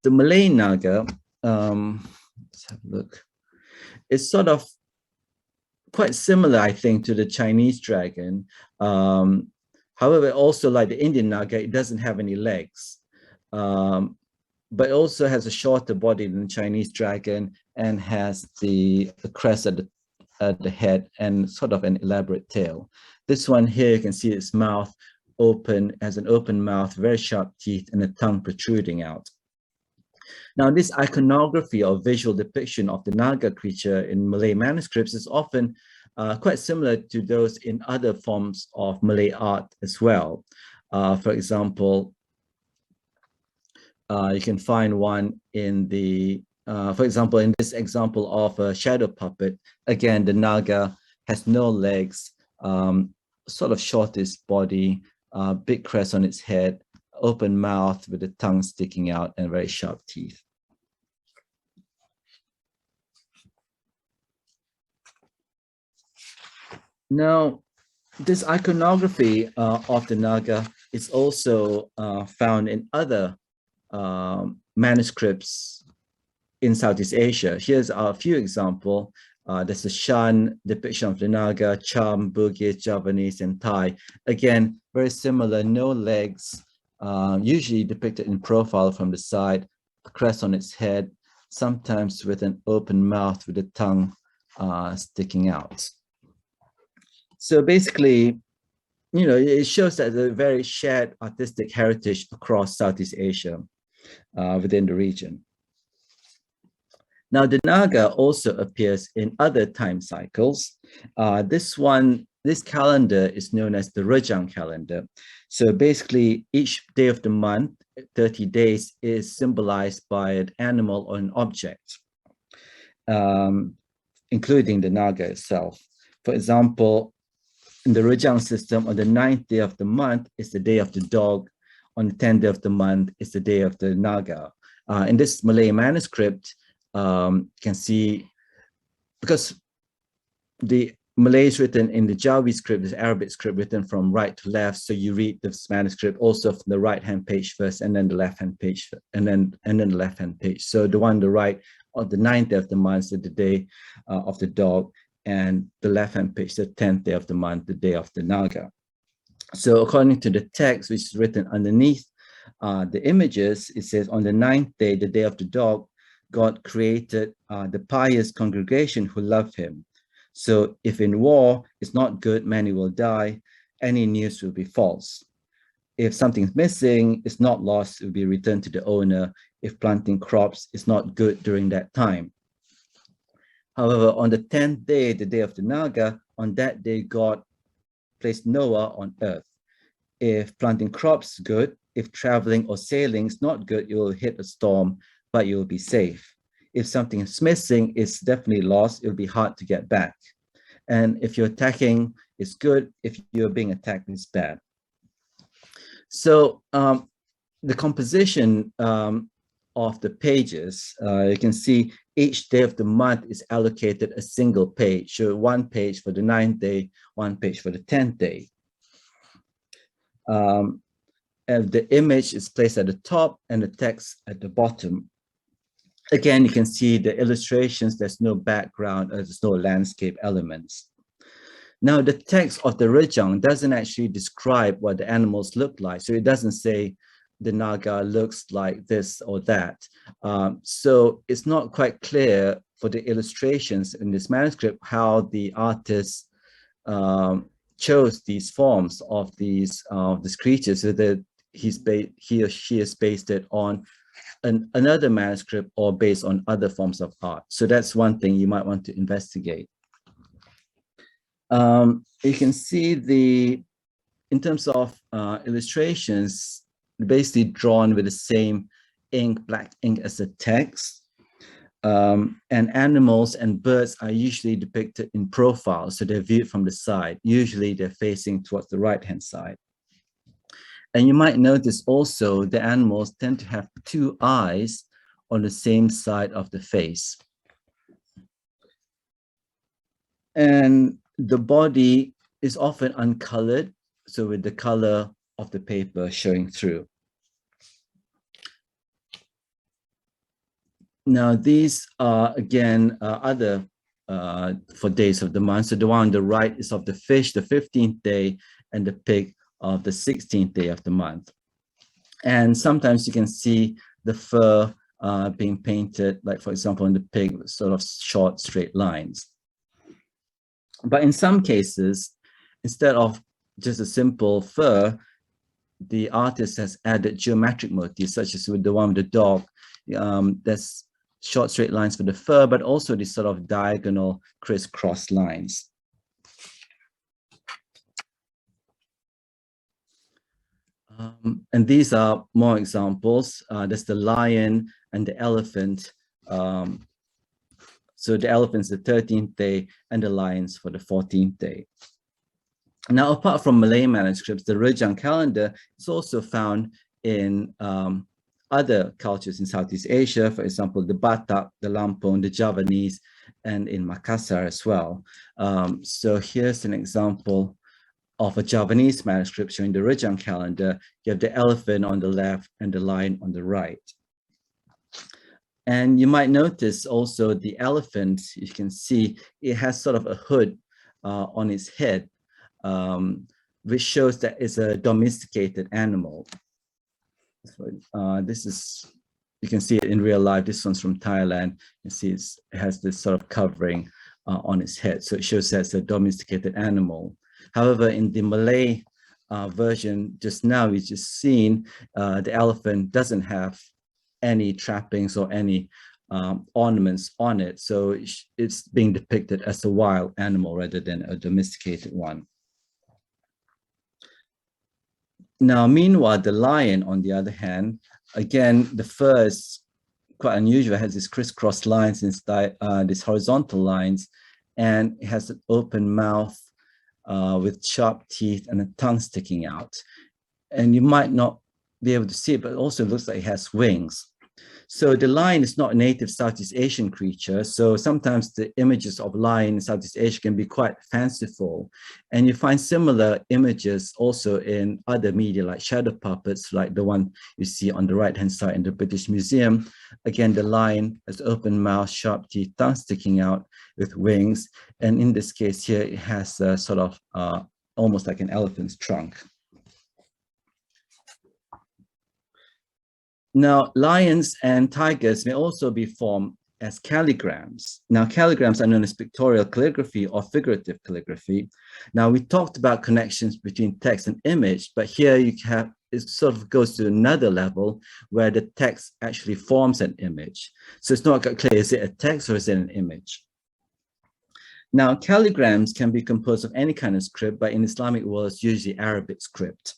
The Malay naga, let's have a look. It's sort of quite similar, I think, to the Chinese dragon. However, also like the Indian naga, it doesn't have any legs, but also has a shorter body than the Chinese dragon and has the crest at the head and sort of an elaborate tail. This one here, you can see its mouth open, has an open mouth, very sharp teeth, and a tongue protruding out. Now, this iconography or visual depiction of the naga creature in Malay manuscripts is often quite similar to those in other forms of Malay art as well. For example, you can find one in the, for example, in this example of a shadow puppet, again, the Naga has no legs, sort of shortest body, big crest on its head, open mouth with the tongue sticking out and very sharp teeth. Now, this iconography of the Naga is also found in other manuscripts in Southeast Asia. Here's a few examples. There's a Shan depiction of the Naga, Cham, Bugis, Javanese, and Thai. Again, very similar, no legs, usually depicted in profile from the side, a crest on its head, sometimes with an open mouth with the tongue sticking out. So basically, you know, it shows that there's a very shared artistic heritage across Southeast Asia within the region. Now, the Naga also appears in other time cycles. This calendar is known as the Rajan Calendar. So basically, each day of the month, 30 days, is symbolized by an animal or an object, including the Naga itself. For example, in the Rajan system, on the 9th day of the month is the day of the dog. On the 10th day of the month is the day of the Naga. In this Malay manuscript, you can see, because the Malay is written in the Javanese script, this Arabic script written from right to left. So you read this manuscript also from the right-hand page first, and then the left-hand page, and then the left-hand page. So the one on the right, on the 9th day of the month, is the day of the dog, and the left-hand page, the 10th day of the month, the day of the Naga. So according to the text, which is written underneath the images, it says, on the 9th day, the day of the dog, God created the pious congregation who love him. So if in war, it's not good, many will die, any news will be false. If something's missing, it's not lost, it will be returned to the owner. If planting crops is not good during that time. However, on the 10th day, the day of the Naga, on that day, God placed Noah on earth. If planting crops is good, if traveling or sailing is not good, you will hit a storm, but you will be safe. If something is missing, it's definitely lost. It will be hard to get back. And if you're attacking, it's good. If you're being attacked, it's bad. So the composition of the pages, you can see each day of the month is allocated a single page. So one page for the 9th day, one page for the 10th day. And the image is placed at the top and the text at the bottom. Again, you can see the illustrations, there's no background, there's no landscape elements. Now, the text of the Rajan doesn't actually describe what the animals look like. So it doesn't say the Naga looks like this or that. So it's not quite clear for the illustrations in this manuscript how the artist chose these forms of these creatures, so that he or she has based it on another manuscript or based on other forms of art. So that's one thing you might want to investigate. You can see in terms of illustrations, basically drawn with the same ink, black ink as the text. And animals and birds are usually depicted in profile, so they're viewed from the side. Usually they're facing towards the right-hand side. And you might notice also the animals tend to have two eyes on the same side of the face. And the body is often uncolored, so with the color of the paper showing through. Now, these are, again, other for days of the month. So the one on the right is of the fish, the 15th day, and the pig of the 16th day of the month. And sometimes you can see the fur being painted, like, for example, in the pig, with sort of short, straight lines. But in some cases, instead of just a simple fur, the artist has added geometric motifs, such as with the one with the dog. There's short straight lines for the fur, but also these sort of diagonal crisscross lines. And these are more examples. There's the lion and the elephant. So the elephant's the 13th day and the lions for the 14th day. Now, apart from Malay manuscripts, the Rajan Calendar is also found in other cultures in Southeast Asia, for example, the Batak, the Lampung, the Javanese, and in Makassar as well. So here's an example of a Javanese manuscript showing the Rajan Calendar. You have the elephant on the left and the lion on the right. And you might notice also the elephant, you can see it has sort of a hood on its head, which shows that it's a domesticated animal. So, this is, you can see it in real life. This one's from Thailand. You see it has this sort of covering on its head. So it shows that it's a domesticated animal. However, in the Malay version just now, we just seen the elephant doesn't have any trappings or any ornaments on it. So it's being depicted as a wild animal rather than a domesticated one. Now, meanwhile, the lion, on the other hand, again, the fur is quite unusual. It has these crisscross lines, these horizontal lines, and it has an open mouth with sharp teeth and a tongue sticking out. And you might not be able to see it, but it also looks like it has wings. So the lion is not a native Southeast Asian creature. So sometimes the images of lion in Southeast Asia can be quite fanciful. And you find similar images also in other media like shadow puppets, like the one you see on the right-hand side in the British Museum. Again, the lion has open mouth, sharp teeth, tongue sticking out with wings. And in this case here, it has a sort of almost like an elephant's trunk. Now, lions and tigers may also be formed as calligrams. Now, calligrams are known as pictorial calligraphy or figurative calligraphy. Now, we talked about connections between text and image, but here you have, it sort of goes to another level where the text actually forms an image. So it's not clear, is it a text or is it an image? Now, calligrams can be composed of any kind of script, but in Islamic world, it's usually Arabic script.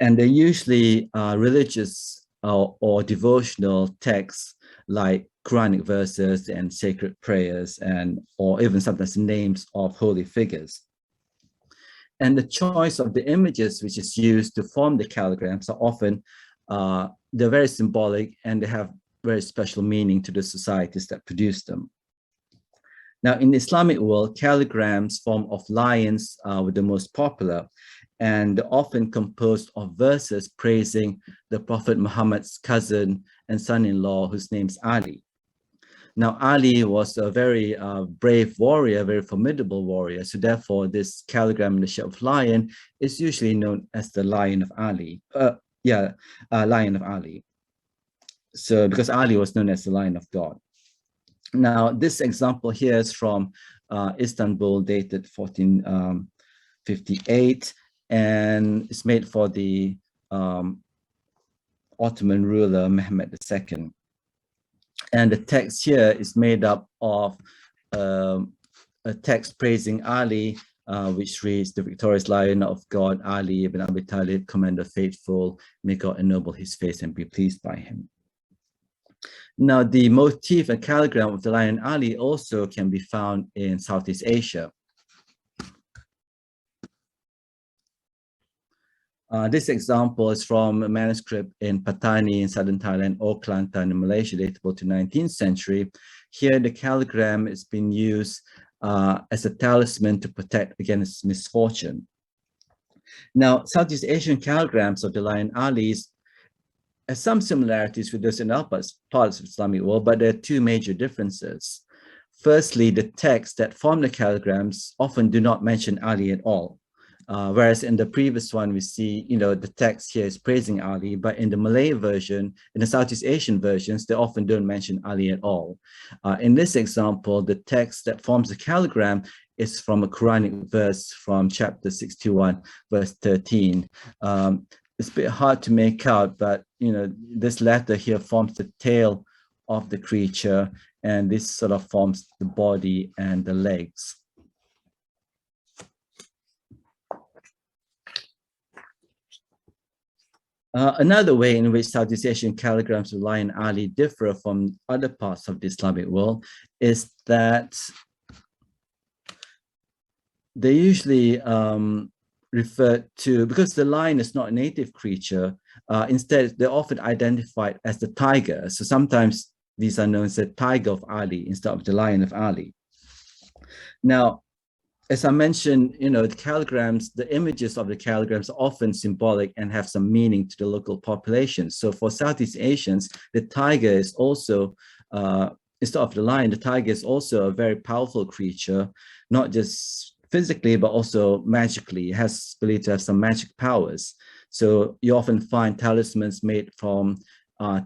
And they're usually religious or devotional texts like Quranic verses and sacred prayers, and or even sometimes names of holy figures. And the choice of the images which is used to form the calligrams are often, they're very symbolic and they have very special meaning to the societies that produce them. Now, in the Islamic world, calligrams form of lions were the most popular, and often composed of verses praising the Prophet Muhammad's cousin and son-in-law, whose name's Ali. Now, Ali was a very brave warrior, very formidable warrior. So therefore, this calligram in the shape of lion is usually known as the Lion of Ali. Lion of Ali. So because Ali was known as the Lion of God. Now, this example here is from Istanbul, dated 1458. And it's made for the Ottoman ruler Mehmed II. And the text here is made up of a text praising Ali, which reads, "The victorious lion of God, Ali ibn Abi Talib, commander faithful, may God ennoble his face and be pleased by him." Now, the motif and calligram of the lion Ali also can be found in Southeast Asia. This example is from a manuscript in Patani in southern Thailand or Kelantan in Malaysia, datable to 19th century. Here, the calligram has been used as a talisman to protect against misfortune. Now, Southeast Asian calligrams of the Lion Alis have some similarities with those in other parts of Islamic world, but there are two major differences. Firstly, the texts that form the calligrams often do not mention Ali at all. Whereas in the previous one, we see, the text here is praising Ali, but in the Malay version, in the Southeast Asian versions, they often don't mention Ali at all. In this example, the text that forms the calligram is from a Quranic verse from chapter 61, verse 13. It's a bit hard to make out, but, this letter here forms the tail of the creature, and this sort of forms the body and the legs. Another way in which Southeast Asian calligrams rely on Ali differ from other parts of the Islamic world is that they usually refer to, because the lion is not a native creature, instead they're often identified as the tiger. So sometimes these are known as the tiger of Ali instead of the lion of Ali. Now, as I mentioned, the calligrams, the images of the calligrams are often symbolic and have some meaning to the local population. So for Southeast Asians, the tiger is also, instead of the lion, the tiger is also a very powerful creature, not just physically, but also magically. It has believed to have some magic powers. So you often find talismans made from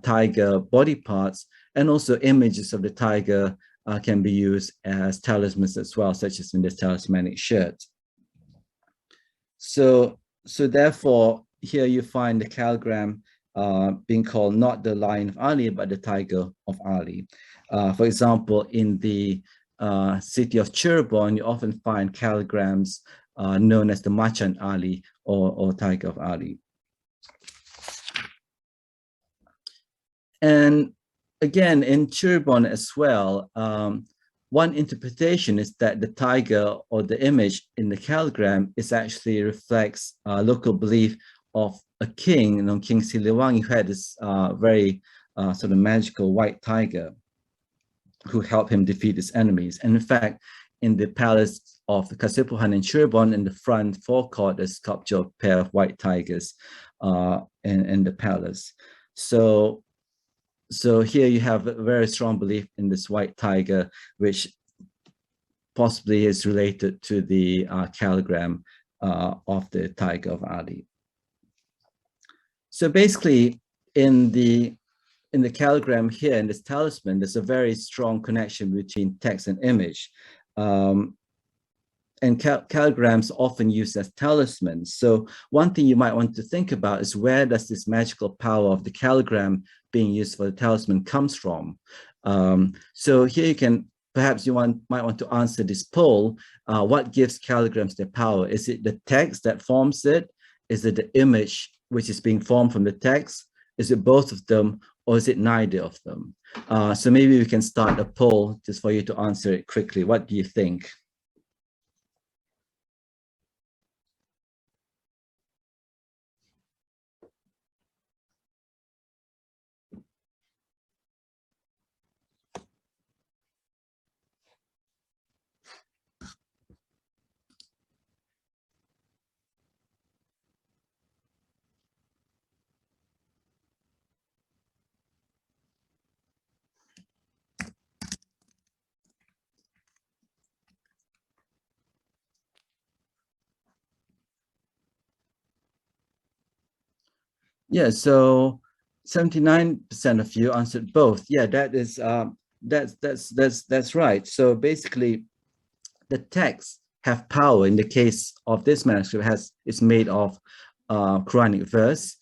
tiger body parts, and also images of the tiger can be used as talismans as well, such as in this talismanic shirt. So therefore, here you find the calligram being called not the lion of Ali, but the tiger of Ali. For example, in the city of Cirebon, you often find calligrams known as the Macan Ali or tiger of Ali. And again, in Cirebon as well, one interpretation is that the tiger or the image in the calligram actually reflects local belief of a king, King Siliwangi, who had this very sort of magical white tiger who helped him defeat his enemies. And in fact, in the palace of the Kasipuhan in Cirebon, in the front forecourt, there's a sculpture of a pair of white tigers in the palace. So here you have a very strong belief in this white tiger, which possibly is related to the calligram of the tiger of Ali. So basically, in the calligram here, in this talisman, there's a very strong connection between text and image. And calligrams are often used as talismans. So one thing you might want to think about is, where does this magical power of the calligram being used for the talisman comes from? So here you can, perhaps you might want to answer this poll. What gives calligrams their power? Is it the text that forms it? Is it the image which is being formed from the text? Is it both of them, or is it neither of them? So maybe we can start a poll just for you to answer it quickly. What do you think? Yeah, so 79% of you answered both. Yeah, that's right. So basically, the texts have power. In the case of this manuscript, it's made of Quranic verse.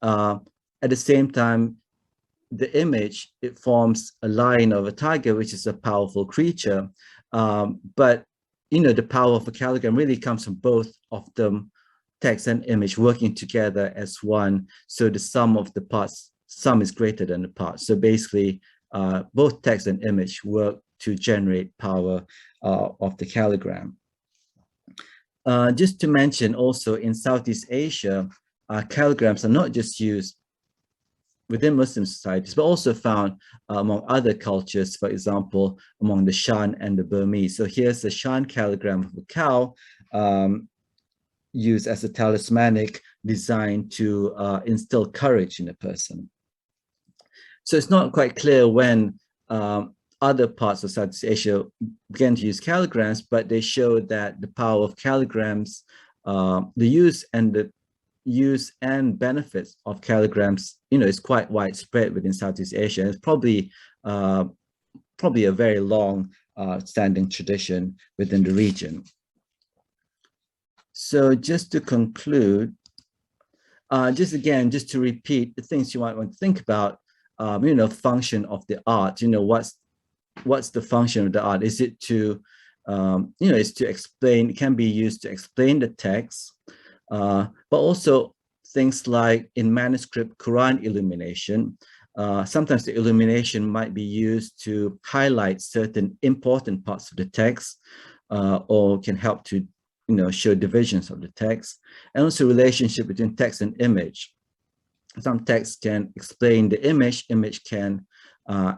At the same time, the image, it forms a lion of a tiger, which is a powerful creature. But the power of a calligram really comes from both of them, text and image working together as one. So the sum of the parts, sum is greater than the parts. So basically, both text and image work to generate power of the calligram. Just to mention also, in Southeast Asia, calligrams are not just used within Muslim societies, but also found among other cultures, for example, among the Shan and the Burmese. So here's a Shan calligram of a cow, used as a talismanic, designed to instill courage in a person. So it's not quite clear when other parts of Southeast Asia began to use calligrams, but they show that the power of calligrams, the use and benefits of calligrams, is quite widespread within Southeast Asia. It's probably a very long standing tradition within the region. So just to conclude, just to repeat the things you might want to think about, function of the art. What's the function of the art? Is it to, it's to explain, it can be used to explain the text, but also things like in manuscript Quran illumination, sometimes the illumination might be used to highlight certain important parts of the text, or can help to, show divisions of the text, and also relationship between text and image. Some text can explain the image can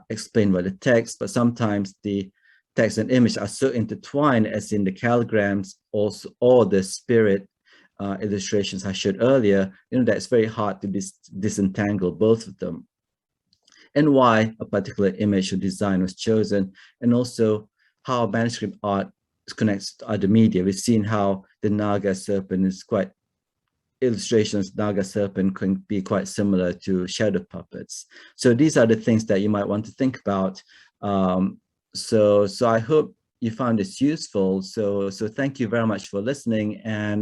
explain by the text, but sometimes the text and image are so intertwined, as in the Caligrams, also, or the spirit illustrations I showed earlier, that it's very hard to disentangle both of them, and why a particular image or design was chosen, and also how manuscript art connects to other media. We've seen how the Naga serpent is quite, illustrations Naga serpent can be quite similar to shadow puppets. So these are the things that you might want to think about. So I hope you found this useful. So thank you very much for listening, and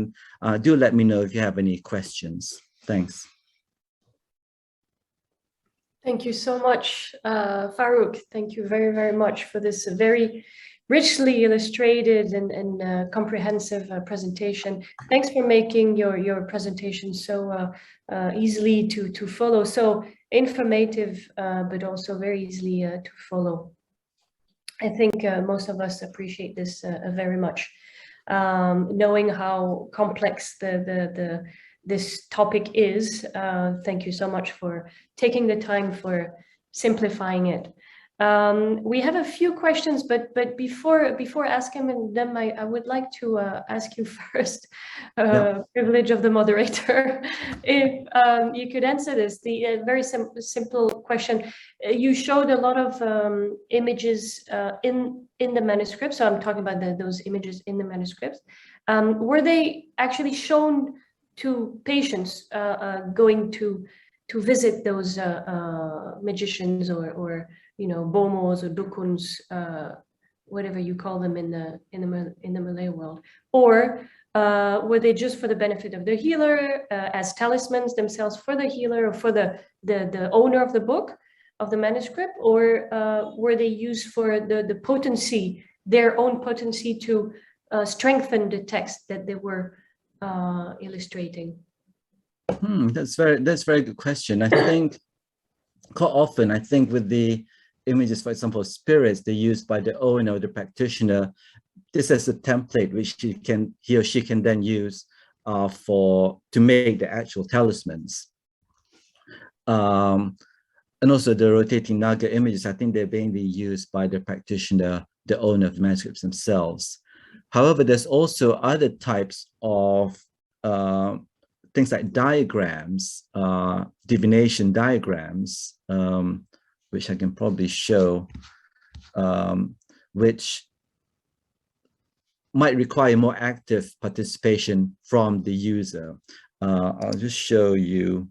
do let me know if you have any questions. Thanks. Thank you so much, Farouk. Thank you very, very much for this very richly illustrated and comprehensive presentation. Thanks for making your presentation so easily to follow, so informative, but also very easily to follow. I think most of us appreciate this very much, knowing how complex this topic is. Thank you so much for taking the time for simplifying it. We have a few questions, but before asking them, I would like to ask you first, privilege of the moderator, if you could answer this. The very simple question. You showed a lot of images in the manuscript, so I'm talking about those images in the manuscripts. Were they actually shown to patients going to visit those magicians or bomos or dukuns, whatever you call them in the Malay world, or were they just for the benefit of the healer, as talismans themselves for the healer or for the owner of the book, of the manuscript, or were they used for the potency, their own potency, to strengthen the text that they were illustrating? That's very good question. I think quite often, I think with the images, for example, spirits, they're used by the owner or the practitioner. This is a template which he or she can then use to make the actual talismans. And also the rotating Naga images, I think they're mainly used by the practitioner, the owner of the manuscripts themselves. However, there's also other types of things like diagrams, divination diagrams, which I can probably show, which might require more active participation from the user. I'll just show you,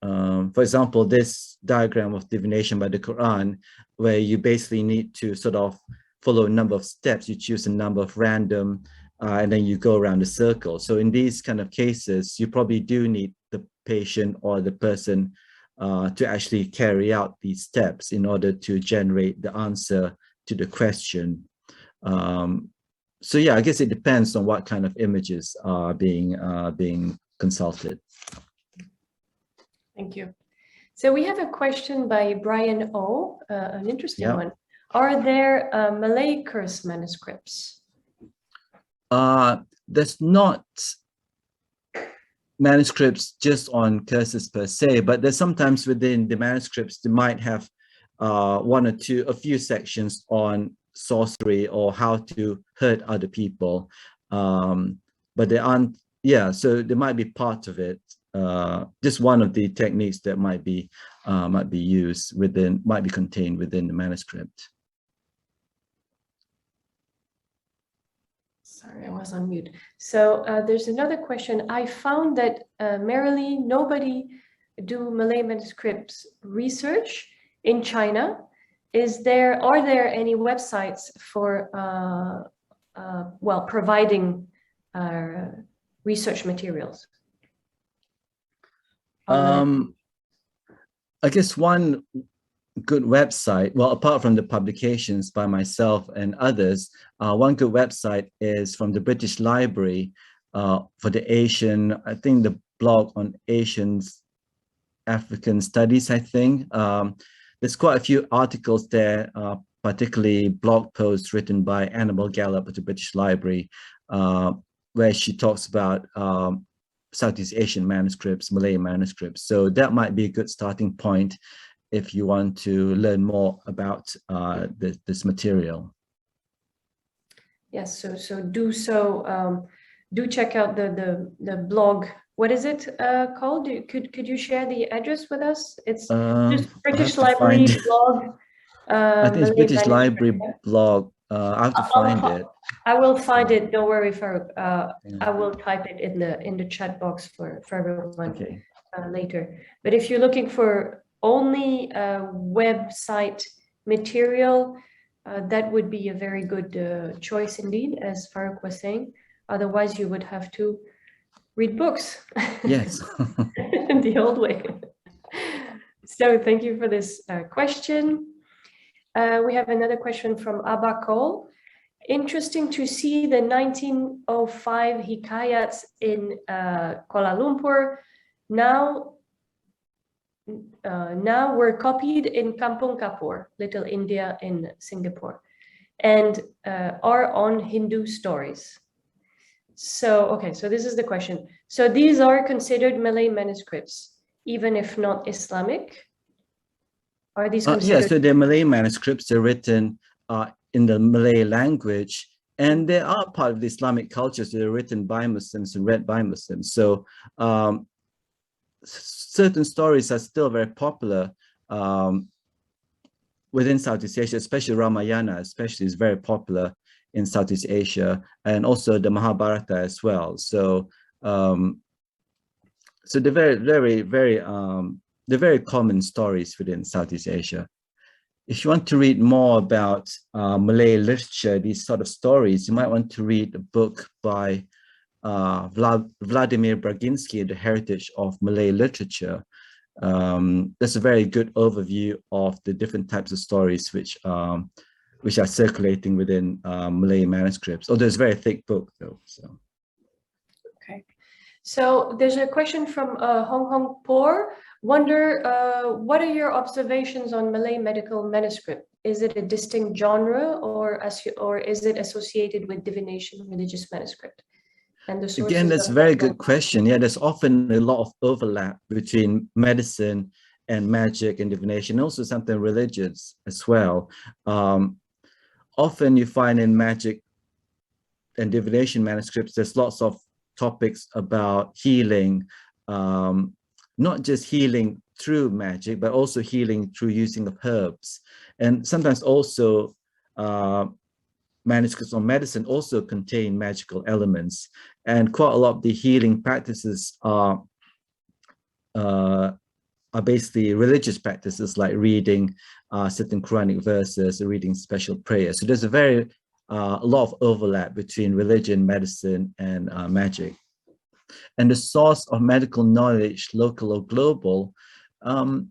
for example, this diagram of divination by the Quran, where you basically need to sort of follow a number of steps. You choose a number of random, and then you go around the circle. So in these kind of cases, you probably do need the patient or the person to actually carry out these steps in order to generate the answer to the question. So yeah, I guess it depends on what kind of images are being consulted. Thank you. So we have a question by Brian O, an interesting one. Are there Malay curse manuscripts? There's not manuscripts just on curses per se, but there's sometimes within the manuscripts they might have a few sections on sorcery or how to hurt other people, but they aren't. Yeah, so there might be part of it. Just one of the techniques that might be used might be contained within the manuscript. Sorry, I was on mute. So there's another question. I found that merely nobody do Malay manuscripts research in China. Are there any websites for providing research materials? I guess one good website, well, apart from the publications by myself and others, one good website is from the British Library for the Asian. I think blog on Asian African studies, I think. There's quite a few articles there, particularly blog posts written by Annabel Gallup at the British Library, where she talks about Southeast Asian manuscripts, Malay manuscripts. So that might be a good starting point if you want to learn more about this material. Yes, so do check out the blog. What is it called? Could you share the address with us? It's just British Library blog. I think it's British Library blog. I have to find it. I will find it. Don't worry, Farouk. I will type it in the chat box for everyone later. But if you're looking for only website material, that would be a very good choice indeed, as Farouk was saying. Otherwise, you would have to read books. Yes. The old way. So thank you for this question. We have another question from Abba Cole. Interesting to see the 1905 hikayats in Kuala Lumpur now were copied in Kampung Kapur, Little India in Singapore, and are on Hindu stories. So, okay, so this is the question. So these are considered Malay manuscripts, even if not Islamic? Are these considered? Yes, so they're Malay manuscripts. They're written in the Malay language, and they are part of the Islamic culture. So they're written by Muslims and read by Muslims. So certain stories are still very popular within Southeast Asia, especially Ramayana, especially is very popular in Southeast Asia, and also the Mahabharata as well. So so they're they're very common stories within Southeast Asia. If you want to read more about Malay literature, these sort of stories, you might want to read a book by Vladimir Braginsky, The Heritage of Malay Literature. That's a very good overview of the different types of stories which are circulating within Malay manuscripts. Although it's a very thick book, though. So. Okay. So there's a question from Hong Hong Por. Wonder, what are your observations on Malay medical manuscript? Is it a distinct genre, or is it associated with divination religious manuscript? And the sources. Again, that's a very good question. Yeah, there's often a lot of overlap between medicine and magic and divination, also something religious as well. Often you find in magic and divination manuscripts, there's lots of topics about healing, not just healing through magic, but also healing through using of herbs. And sometimes also manuscripts on medicine also contain magical elements. And quite a lot of the healing practices are basically religious practices, like reading certain Quranic verses or reading special prayers. So there's a lot of overlap between religion, medicine, and magic. And the source of medical knowledge, local or global, some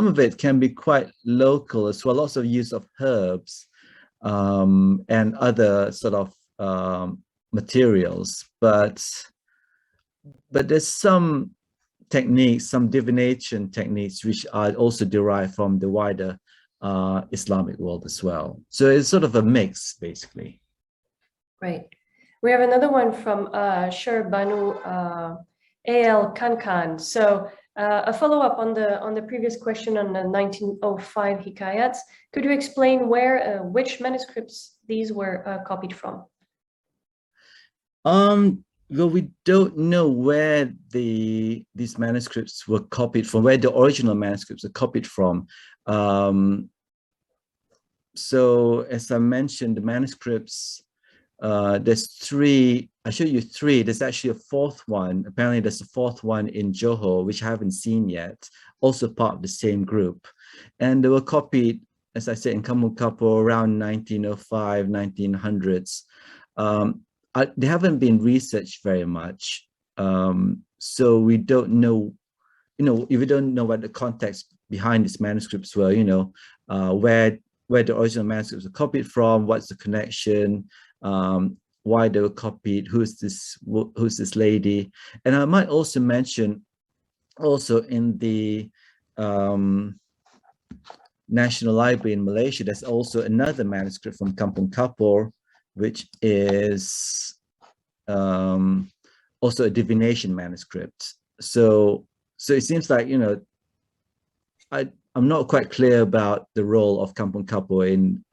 of it can be quite local as well. Lots of use of herbs and other sort of materials, but there's some techniques, some divination techniques, which are also derived from the wider Islamic world as well. So it's sort of a mix, basically. Right. We have another one from Sherbanu A.L. Kankan. So a follow-up on the previous question on the 1905 hikayats. Could you explain which manuscripts these were copied from? Well, we don't know where these manuscripts were copied from, where the original manuscripts are copied from. So as I mentioned, the manuscripts, there's three. I showed you three. There's actually a fourth one. Apparently there's a fourth one in Johor, which I haven't seen yet, also part of the same group. And they were copied, as I said, in Kampung Kapur around 1905, 1900s. They haven't been researched very much. So we don't know, if we don't know what the context behind these manuscripts were, where the original manuscripts were copied from, what's the connection, why they were copied, who's this lady. And I might also mention also in the National Library in Malaysia, there's also another manuscript from Kampung Kapor, which is also a divination manuscript. So it seems like, you know, I'm not quite clear about the role of Kampung Kapor in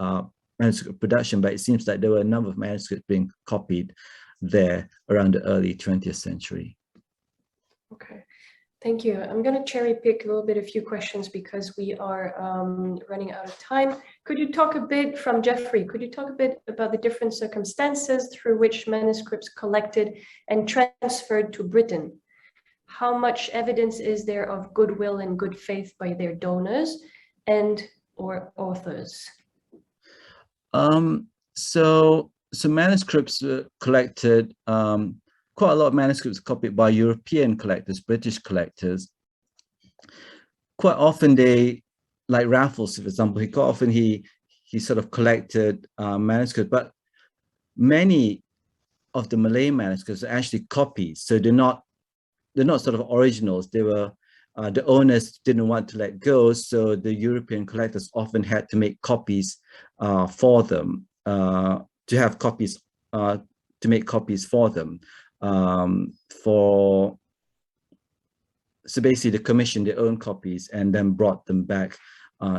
manuscript production, but it seems like there were a number of manuscripts being copied there around the early 20th century. Okay, thank you. I'm going to cherry pick a little bit, a few questions, because we are running out of time. Could you talk a bit, from Jeffrey, could you talk a bit about the different circumstances through which manuscripts collected and transferred to Britain? How much evidence is there of goodwill and good faith by their donors and or authors? So manuscripts were collected, quite a lot of manuscripts copied by European collectors, British collectors. Quite often they, like Raffles, for example, he sort of collected manuscripts, but many of the Malay manuscripts are actually copies. So they're not sort of originals. They were, the owners didn't want to let go, so the European collectors often had to make copies for them, to have copies, to make copies for them. So basically they commissioned their own copies and then brought them back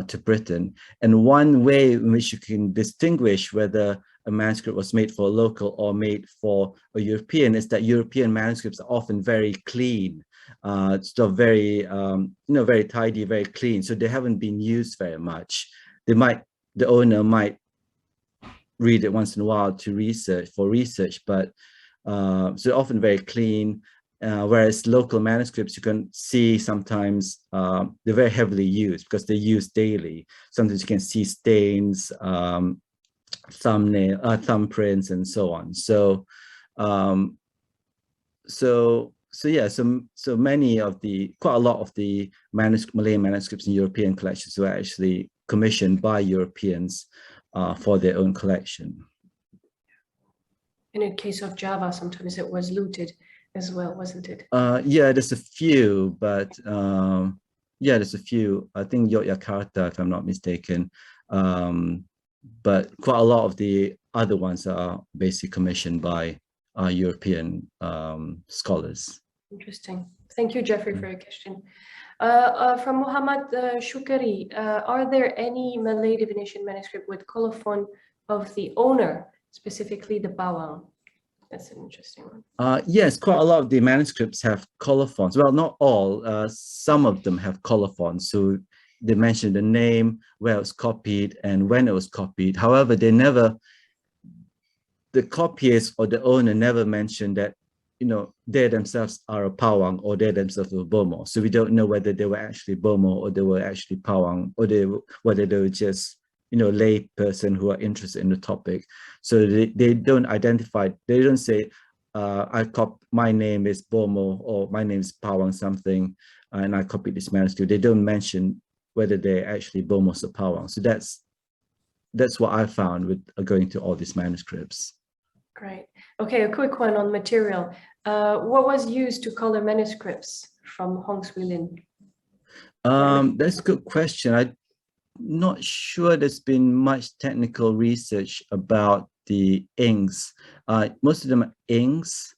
to Britain. And one way in which you can distinguish whether a manuscript was made for a local or made for a European is that European manuscripts are often very clean, sort of very, very tidy, very clean. So they haven't been used very much. The owner might read it once in a while to research, but so often very clean. Whereas local manuscripts, you can see sometimes they're very heavily used because they're used daily. Sometimes you can see stains, thumbprints, and so on. So many of quite a lot of the Malay manuscripts in European collections were actually commissioned by Europeans for their own collection. In the case of Java, sometimes it was looted as well, wasn't it? Yeah, there's a few, but there's a few. I think Yogyakarta, if I'm not mistaken. But quite a lot of the other ones are basically commissioned by European scholars. Interesting. Thank you, Jeffrey, for your question. From Muhammad Shukari, are there any Malay divination manuscript with colophon of the owner, specifically the Bawang? That's an interesting one. Yes, quite a lot of the manuscripts have colophons. Well, not all. Some of them have colophons. So they mention the name, where it was copied, and when it was copied. However, the copyist or the owner never mentioned that, they themselves are a Pawang or they themselves were Bomo. So we don't know whether they were actually Bomo or they were actually Pawang, or whether they were just, lay person who are interested in the topic. So they don't identify, they don't say, my name is Bomo or my name is Pawang something, and I copied this manuscript. They don't mention whether they're actually Bomos or Pawang. So that's what I found with going to all these manuscripts. Great. Okay, a quick one on material. What was used to color manuscripts from Hong Swilin? That's a good question. I'm not sure there's been much technical research about the inks. Most of them are inks,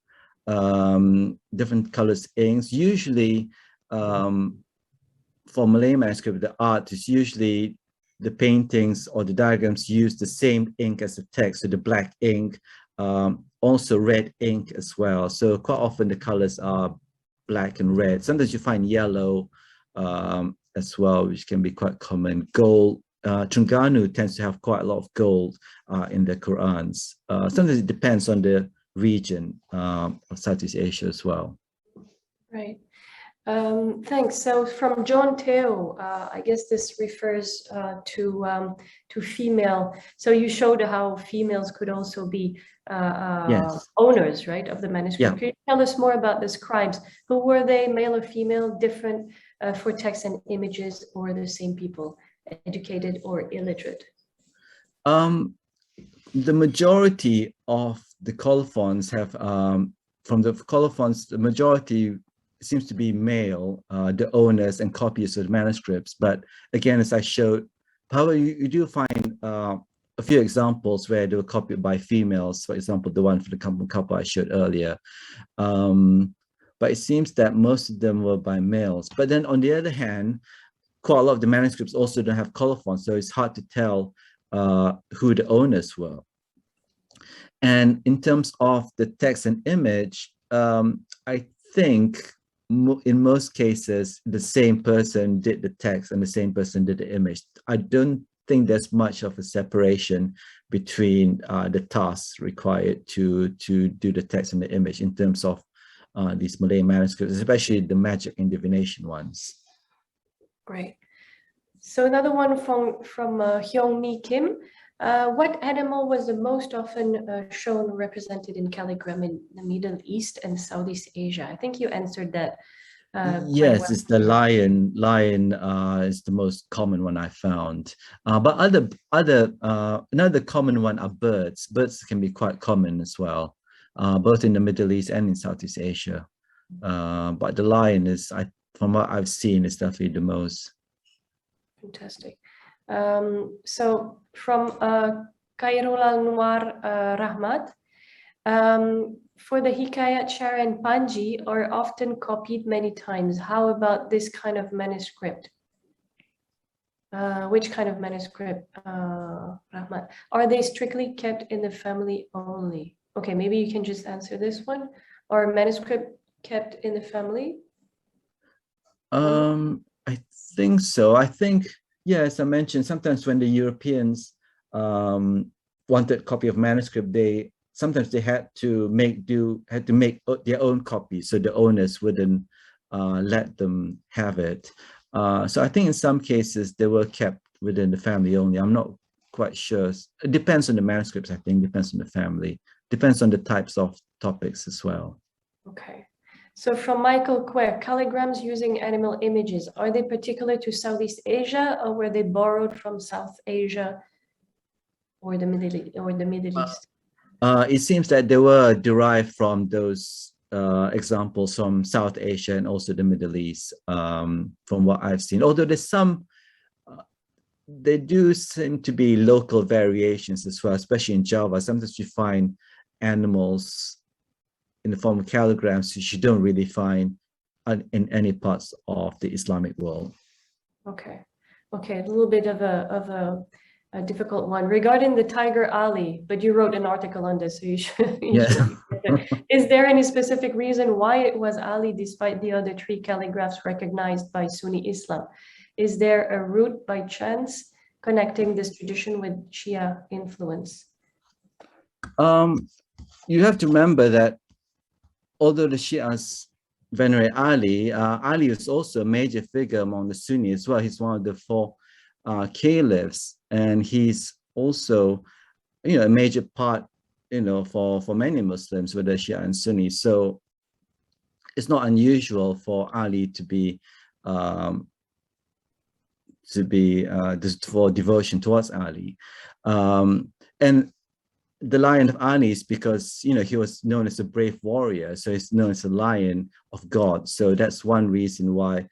different colors inks. Usually, for Malay manuscript, the art is usually the paintings or the diagrams use the same ink as the text, so the black ink, also red ink as well. So quite often the colors are black and red. Sometimes you find yellow as well, which can be quite common. Gold, Terengganu tends to have quite a lot of gold in the Qurans. Sometimes it depends on the region of Southeast Asia as well. Right. Thanks. So from John Teo, I guess this refers to female. So you showed how females could also be Yes. owners, right, of the manuscript. Yeah. Could you tell us more about the scribes? Who were they, male or female, different for text and images, or the same people, educated or illiterate? The majority of the colophons have, from the colophons, the majority seems to be male, the owners and copiers of the manuscripts. But again, as I showed, however, you do find a few examples where they were copied by females. For example, the one for the Kampung Kappa I showed earlier. But it seems that most of them were by males. But then on the other hand, quite a lot of the manuscripts also don't have colophons, so it's hard to tell who the owners were. And in terms of the text and image, I think in most cases, the same person did the text and the same person did the image. I don't think there's much of a separation between the tasks required to do the text and the image in terms of these Malay manuscripts, especially the magic and divination ones. Great. So another one from Hyung Mi Kim. What animal was the most often shown represented in calligram in the Middle East and Southeast Asia? I think you answered that. Yes, well. it's the lion. Lion is the most common one I found. But another common one are birds. Birds can be quite common as well, both in the Middle East and in Southeast Asia. But the lion is, from what I've seen, is definitely the most. Fantastic. So from Khairul Anwar Rahmat, for the Hikayat Shara and Panji are often copied many times. How about this kind of manuscript? Which kind of manuscript, Rahmat? Are they strictly kept in the family only? Okay, maybe you can just answer this one. Are manuscript kept in the family? I think so. I think, yeah, as I mentioned, sometimes when the Europeans wanted a copy of manuscript, sometimes they had to make their own copy, so the owners wouldn't let them have it. So I think in some cases they were kept within the family only. I'm not quite sure. It depends on the manuscripts, I think, depends on the family, depends on the types of topics as well. Okay. So from Michael Quer, calligrams using animal images, are they particular to Southeast Asia or were they borrowed from South Asia or the Middle East? It seems that they were derived from those examples from South Asia and also the Middle East, from what I've seen. Although there's some, there do seem to be local variations as well, especially in Java. Sometimes you find animals in the form of calligrams which you don't really find in any parts of the Islamic world. Okay. Okay, a little bit of a difficult one regarding the tiger Ali, but you wrote an article on this, so you should. Is there any specific reason why it was Ali despite the other three calligraphs recognized by Sunni Islam? Is there a route by chance connecting this tradition with Shia influence? You have to remember that although the Shias venerate Ali, Ali is also a major figure among the Sunni as well. He's one of the four caliphs, and he's also, a major part, for many Muslims, whether Shia and Sunni. So it's not unusual for Ali to be for devotion towards Ali, and the Lion of Ali is because he was known as a brave warrior, so he's known as a lion of God. So that's one reason why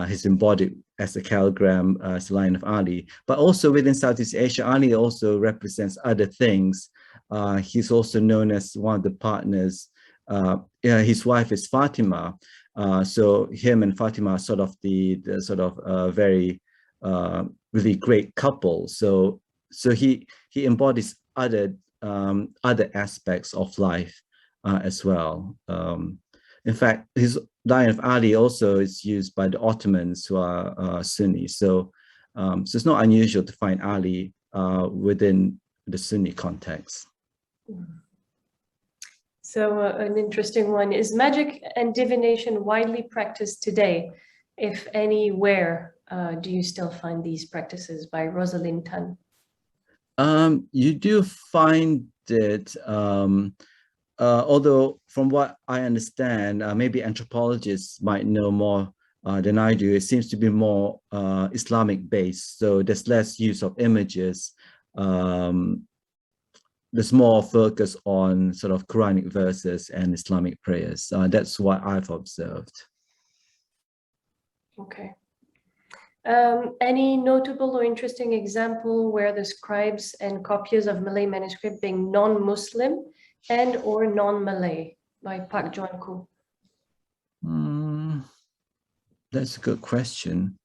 he's embodied as a calligram as the Lion of Ali. But also within Southeast Asia, Ali also represents other things. He's also known as one of the partners. His wife is Fatima, so him and Fatima are sort of the sort of very really great couple. So he embodies other aspects of life as well. In fact, his Lion of Ali also is used by the Ottomans, who are Sunni. So it's not unusual to find Ali within the Sunni context. So an interesting one, is magic and divination widely practiced today? If anywhere, do you still find these practices? By Rosalind Tan. You do find it, although from what I understand, maybe anthropologists might know more than I do. It seems to be more Islamic based, so there's less use of images. there's more focus on sort of Quranic verses and Islamic prayers. That's what I've observed. Okay. Any notable or interesting example where the scribes and copiers of Malay manuscript being non-Muslim and or non-Malay by Pak Juanku? That's a good question.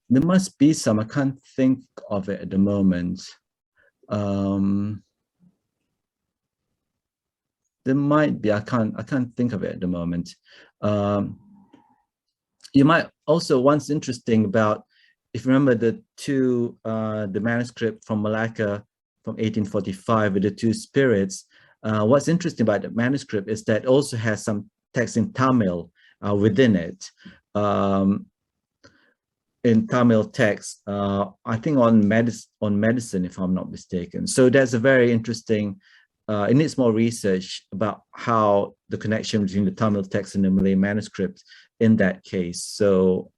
There must be some. I can't think of it at the moment. There might be. I can't think of it at the moment. You might also, what's interesting about, if you remember the manuscript from Malacca from 1845 with the two spirits, what's interesting about the manuscript is that it also has some text in Tamil within it. In Tamil text, I think on medicine, if I'm not mistaken. So that's a very interesting, it needs more research about how the connection between the Tamil text and the Malay manuscript in that case. So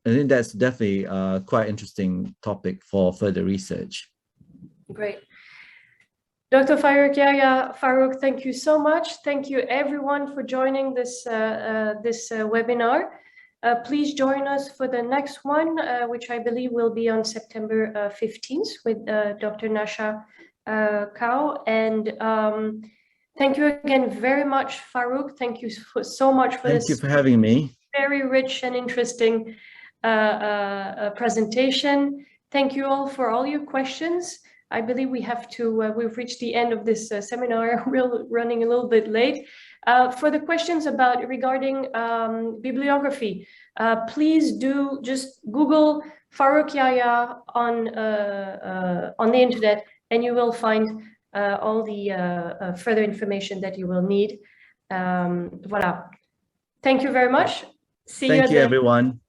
I think that's definitely a quite interesting topic for further research. Great. Dr. Farouk Yahya, Farouk, thank you so much. Thank you everyone for joining this webinar. Please join us for the next one, which I believe will be on September 15th with Dr. Nasha Kao. And thank you again very much, Farouk. Thank you so much for this. Thank you for having me. Very rich and interesting presentation. Thank you all for all your questions. I believe we have to, we've reached the end of this seminar. We're running a little bit late. For the questions regarding bibliography, please do just Google Farouk Yahya on the internet, and you will find all the further information that you will need. Voilà. Thank you very much. Thank you, everyone.